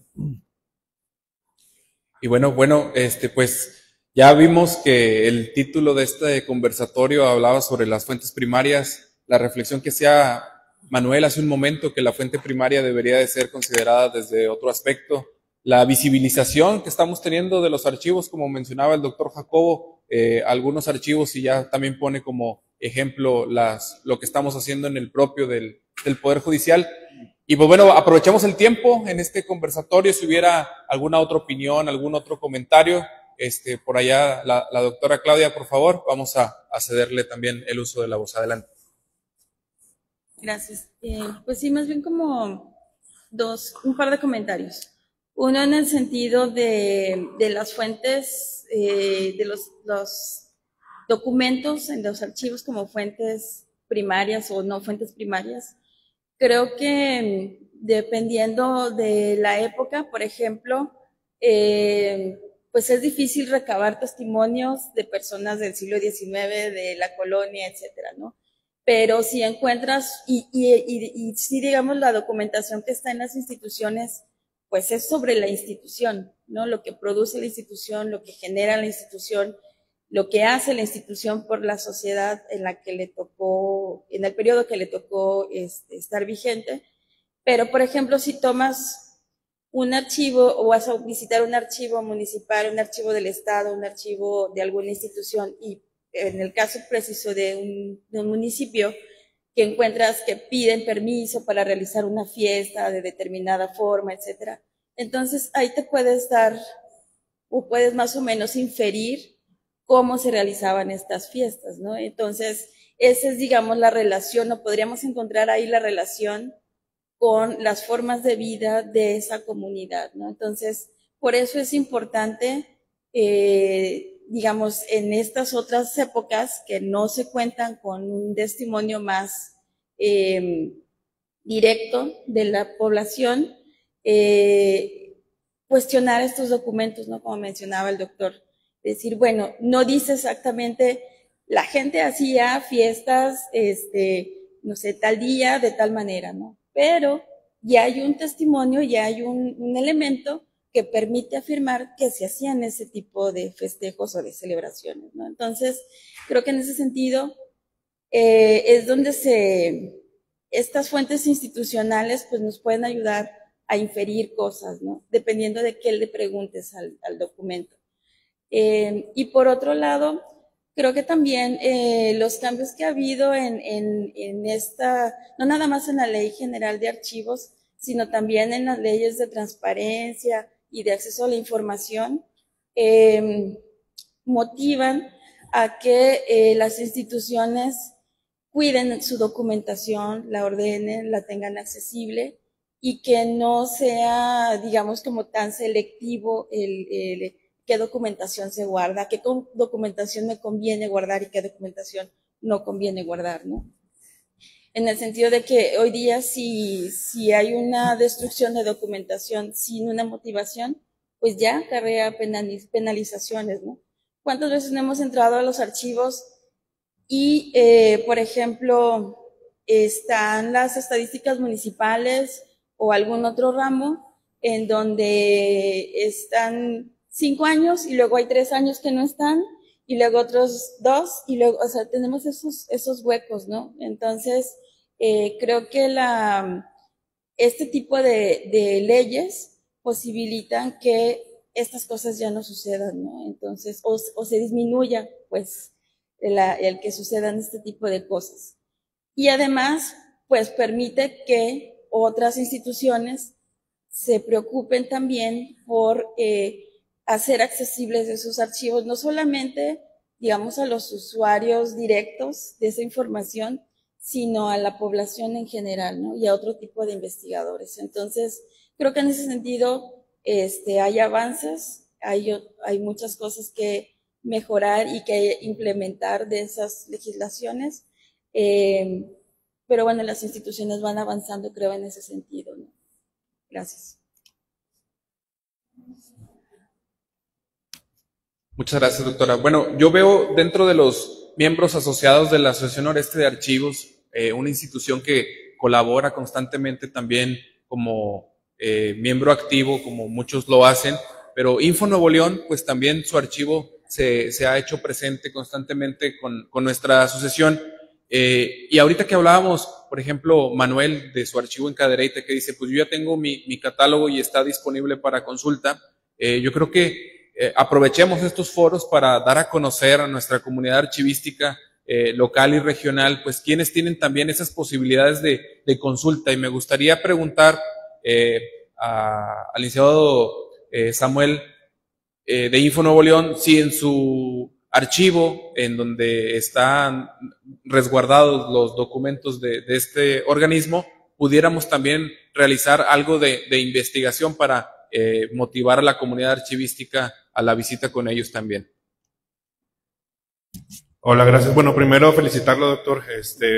Y bueno, pues ya vimos que el título de este conversatorio hablaba sobre las fuentes primarias. La reflexión que hacía Manuel hace un momento, que la fuente primaria debería de ser considerada desde otro aspecto. La visibilización que estamos teniendo de los archivos, como mencionaba el doctor Jacobo, algunos archivos, y ya también pone como ejemplo lo que estamos haciendo en el propio del Poder Judicial. Y pues bueno, aprovechamos el tiempo en este conversatorio. Si hubiera alguna otra opinión, algún otro comentario, por allá la doctora Claudia, por favor, vamos a cederle también el uso de la voz. Adelante. Gracias. Pues sí, más bien como un par de comentarios. Uno en el sentido de las fuentes, de los documentos en los archivos como fuentes primarias o no fuentes primarias. Creo que dependiendo de la época, por ejemplo, pues es difícil recabar testimonios de personas del siglo XIX, de la colonia, etcétera, ¿no? Pero si encuentras, y si digamos la documentación que está en las instituciones, pues es sobre la institución, ¿no? Lo que produce la institución, lo que genera la institución, lo que hace la institución por la sociedad en la que le tocó, en el periodo que le tocó estar vigente. Pero, por ejemplo, si tomas un archivo o vas a visitar un archivo municipal, un archivo del Estado, un archivo de alguna institución, y en el caso preciso de un municipio, que encuentras que piden permiso para realizar una fiesta de determinada forma, etcétera. Entonces, ahí te puedes dar, o puedes más o menos inferir cómo se realizaban estas fiestas, ¿no? Entonces, esa es, digamos, la relación, o podríamos encontrar ahí la relación con las formas de vida de esa comunidad, ¿no? Entonces, por eso es importante, digamos, en estas otras épocas que no se cuentan con un testimonio más directo de la población, cuestionar estos documentos, ¿no? Como mencionaba el doctor. Decir, bueno, no dice exactamente, la gente hacía fiestas, no sé, tal día, de tal manera, ¿no? Pero ya hay un testimonio, ya hay un elemento que permite afirmar que se hacían ese tipo de festejos o de celebraciones, ¿no? Entonces, creo que en ese sentido es donde estas fuentes institucionales pues nos pueden ayudar a inferir cosas, ¿no? Dependiendo de qué le preguntes al documento. Y por otro lado, creo que también los cambios que ha habido en esta, no nada más en la Ley General de Archivos, sino también en las leyes de transparencia y de acceso a la información, motivan a que las instituciones cuiden su documentación, la ordenen, la tengan accesible y que no sea, digamos, como tan selectivo qué documentación se guarda, qué documentación me conviene guardar y qué documentación no conviene guardar, ¿no? En el sentido de que hoy día si hay una destrucción de documentación sin una motivación, pues ya acarrea penalizaciones, ¿no? ¿Cuántas veces no hemos entrado a los archivos y, por ejemplo, están las estadísticas municipales o algún otro ramo en donde están 5 años y luego hay 3 años que no están y luego otros 2 y luego, o sea, tenemos esos huecos, ¿no? Entonces, creo que este tipo de leyes posibilitan que estas cosas ya no sucedan, ¿no? Entonces, o se disminuya, pues, el que sucedan este tipo de cosas. Y además, pues, permite que otras instituciones se preocupen también por hacer accesibles esos archivos, no solamente, digamos, a los usuarios directos de esa información, sino a la población en general, ¿no? Y a otro tipo de investigadores. Entonces, creo que en ese sentido hay avances, hay muchas cosas que mejorar y que implementar de esas legislaciones, pero bueno, las instituciones van avanzando, creo, en ese sentido, ¿no? Gracias. Muchas gracias, doctora. Bueno, yo veo dentro de los miembros asociados de la Asociación Noreste de Archivos, una institución que colabora constantemente también como miembro activo, como muchos lo hacen, pero Info Nuevo León, pues también su archivo se ha hecho presente constantemente con nuestra asociación. Y ahorita que hablábamos, por ejemplo, Manuel de su archivo en Cadereyta, que dice, pues yo ya tengo mi catálogo y está disponible para consulta, yo creo que aprovechemos estos foros para dar a conocer a nuestra comunidad archivística local y regional, pues quienes tienen también esas posibilidades de consulta. Y me gustaría preguntar al licenciado Samuel de Info Nuevo León si en su archivo, en donde están resguardados los documentos de este organismo, pudiéramos también realizar algo de investigación para motivar a la comunidad archivística a la visita con ellos también. Hola, gracias. Bueno, primero felicitarlo, doctor.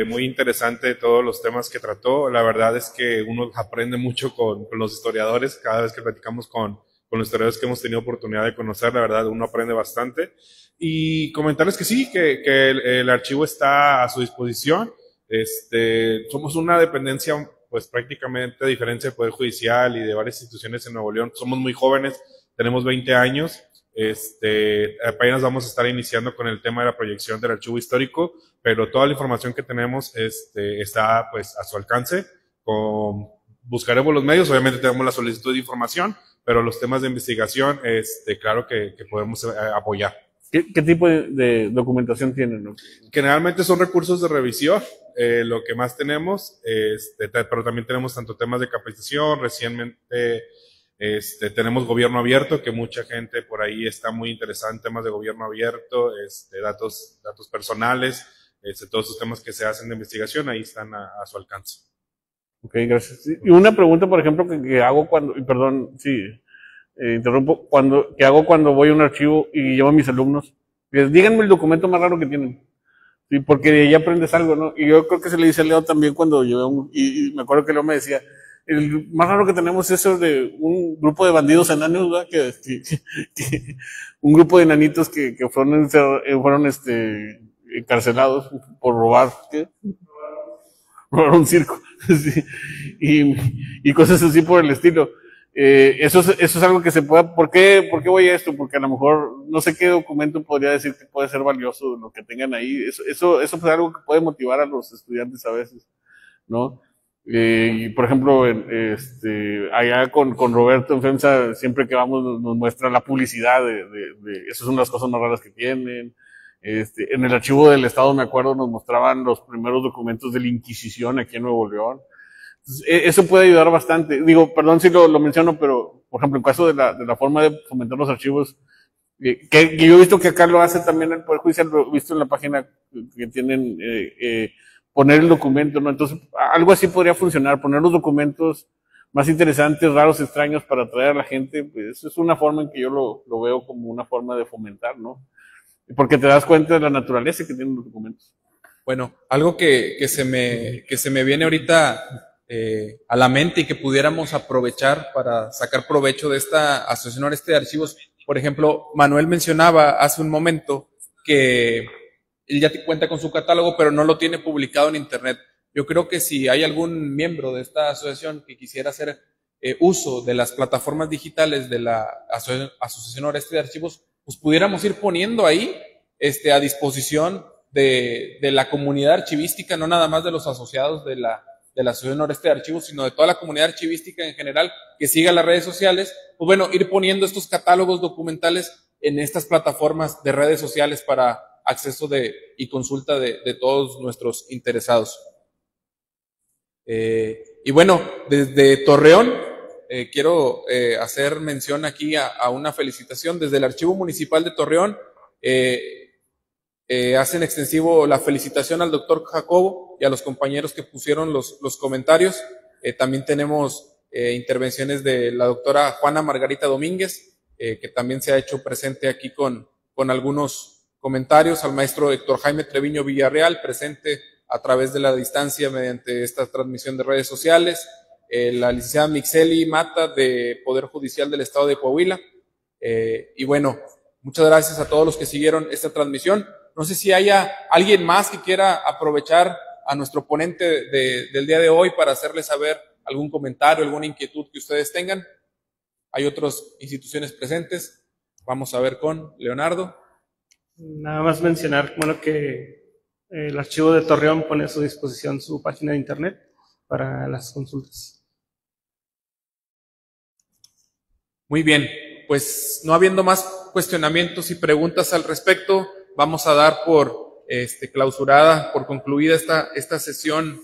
Muy interesante todos los temas que trató. La verdad es que uno aprende mucho con los historiadores. Cada vez que platicamos con los historiadores que hemos tenido oportunidad de conocer, la verdad, uno aprende bastante. Y comentarles que sí, que el archivo está a su disposición. Somos una dependencia, pues prácticamente a diferencia del Poder Judicial y de varias instituciones en Nuevo León. Somos muy jóvenes, tenemos 20 años. Apenas vamos a estar iniciando con el tema de la proyección del archivo histórico, pero toda la información que tenemos está pues a su alcance. Buscaremos los medios, obviamente tenemos la solicitud de información, pero los temas de investigación, claro que podemos apoyar. ¿Qué tipo de documentación tienen, no? Generalmente son recursos de revisión, lo que más tenemos, pero también tenemos tanto temas de capacitación, recientemente tenemos gobierno abierto, que mucha gente por ahí está muy interesada en temas de gobierno abierto, datos personales, todos esos temas que se hacen de investigación, ahí están a su alcance. Ok, gracias. Y una pregunta, por ejemplo, que hago cuando, perdón, sí, interrumpo, que hago cuando voy a un archivo y llevo a mis alumnos, les díganme el documento más raro que tienen. Sí, porque de ahí aprendes algo, ¿no? Y yo creo que se le dice a Leo también cuando yo, y me acuerdo que Leo me decía, el más raro que tenemos es eso de un grupo de bandidos enanos, ¿verdad? Un grupo de enanitos que fueron encarcelados por robar, ¿qué? Robar un circo, sí, y cosas así por el estilo. Eso es algo que se puede, ¿por qué voy a esto? Porque a lo mejor no sé qué documento podría decir que puede ser valioso lo que tengan ahí. Eso es algo que puede motivar a los estudiantes a veces, ¿no? Y por ejemplo, allá con Roberto en FEMSA, siempre que vamos nos muestra la publicidad esas son las cosas más raras que tienen. En el archivo del Estado, me acuerdo, nos mostraban los primeros documentos de la Inquisición aquí en Nuevo León. Entonces, eso puede ayudar bastante. Digo, perdón si lo menciono, pero, por ejemplo, en caso de la forma de fomentar los archivos, que yo he visto que acá lo hace también el Poder Judicial, lo he visto en la página que tienen, poner el documento, ¿no? Entonces, algo así podría funcionar, poner los documentos más interesantes, raros, extraños para atraer a la gente, pues eso es una forma en que yo lo veo como una forma de fomentar, ¿no? Porque te das cuenta de la naturaleza que tienen los documentos. Bueno, algo que se me viene ahorita a la mente y que pudiéramos aprovechar para sacar provecho de esta Asociación Noreste de Archivos. Por ejemplo, Manuel mencionaba hace un momento que él ya cuenta con su catálogo, pero no lo tiene publicado en Internet. Yo creo que si hay algún miembro de esta asociación que quisiera hacer uso de las plataformas digitales de la Asociación Noreste de Archivos, pues pudiéramos ir poniendo ahí a disposición de la comunidad archivística, no nada más de los asociados de la Asociación Noreste de Archivos, sino de toda la comunidad archivística en general, que siga las redes sociales, pues bueno, ir poniendo estos catálogos documentales en estas plataformas de redes sociales para acceso y consulta de todos nuestros interesados. Y bueno, desde Torreón, quiero hacer mención aquí a una felicitación. Desde el Archivo Municipal de Torreón, hacen extensivo la felicitación al doctor Jacobo y a los compañeros que pusieron los comentarios. También tenemos intervenciones de la doctora Juana Margarita Domínguez, que también se ha hecho presente aquí con algunos comentarios, al maestro Héctor Jaime Treviño Villarreal, presente a través de la distancia mediante esta transmisión de redes sociales, la licenciada Mixeli Mata de Poder Judicial del Estado de Coahuila, y bueno, muchas gracias a todos los que siguieron esta transmisión. No sé si haya alguien más que quiera aprovechar a nuestro ponente del día de hoy para hacerle saber algún comentario, alguna inquietud que ustedes tengan. Hay otras instituciones presentes. Vamos a ver con Leonardo. Nada más mencionar, bueno, que el archivo de Torreón pone a su disposición su página de internet para las consultas. Muy bien, pues no habiendo más cuestionamientos y preguntas al respecto, vamos a dar por clausurada, por concluida esta sesión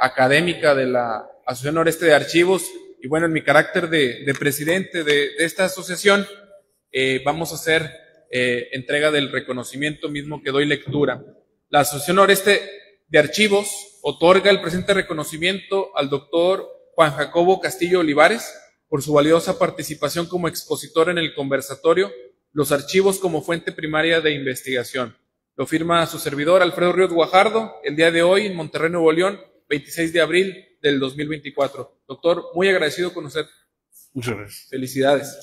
académica de la Asociación Noreste de Archivos. Y bueno, en mi carácter de presidente de esta asociación, vamos a hacer entrega del reconocimiento mismo que doy lectura. La Asociación Noreste de Archivos otorga el presente reconocimiento al doctor Juan Jacobo Castillo Olivares por su valiosa participación como expositor en el conversatorio Los archivos como fuente primaria de investigación. Lo firma su servidor Alfredo Ríos Guajardo el día de hoy en Monterrey, Nuevo León, 26 de abril del 2024. Doctor, muy agradecido con usted. Muchas gracias. Felicidades.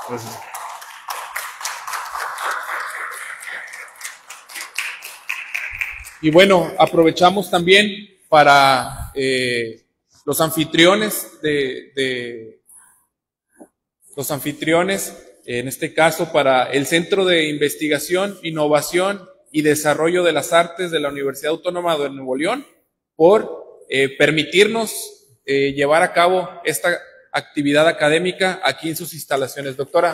Gracias. Y bueno, aprovechamos también para los anfitriones en este caso para el Centro de Investigación, Innovación y Desarrollo de las Artes de la Universidad Autónoma de Nuevo León, por permitirnos llevar a cabo esta actividad académica aquí en sus instalaciones. Doctora,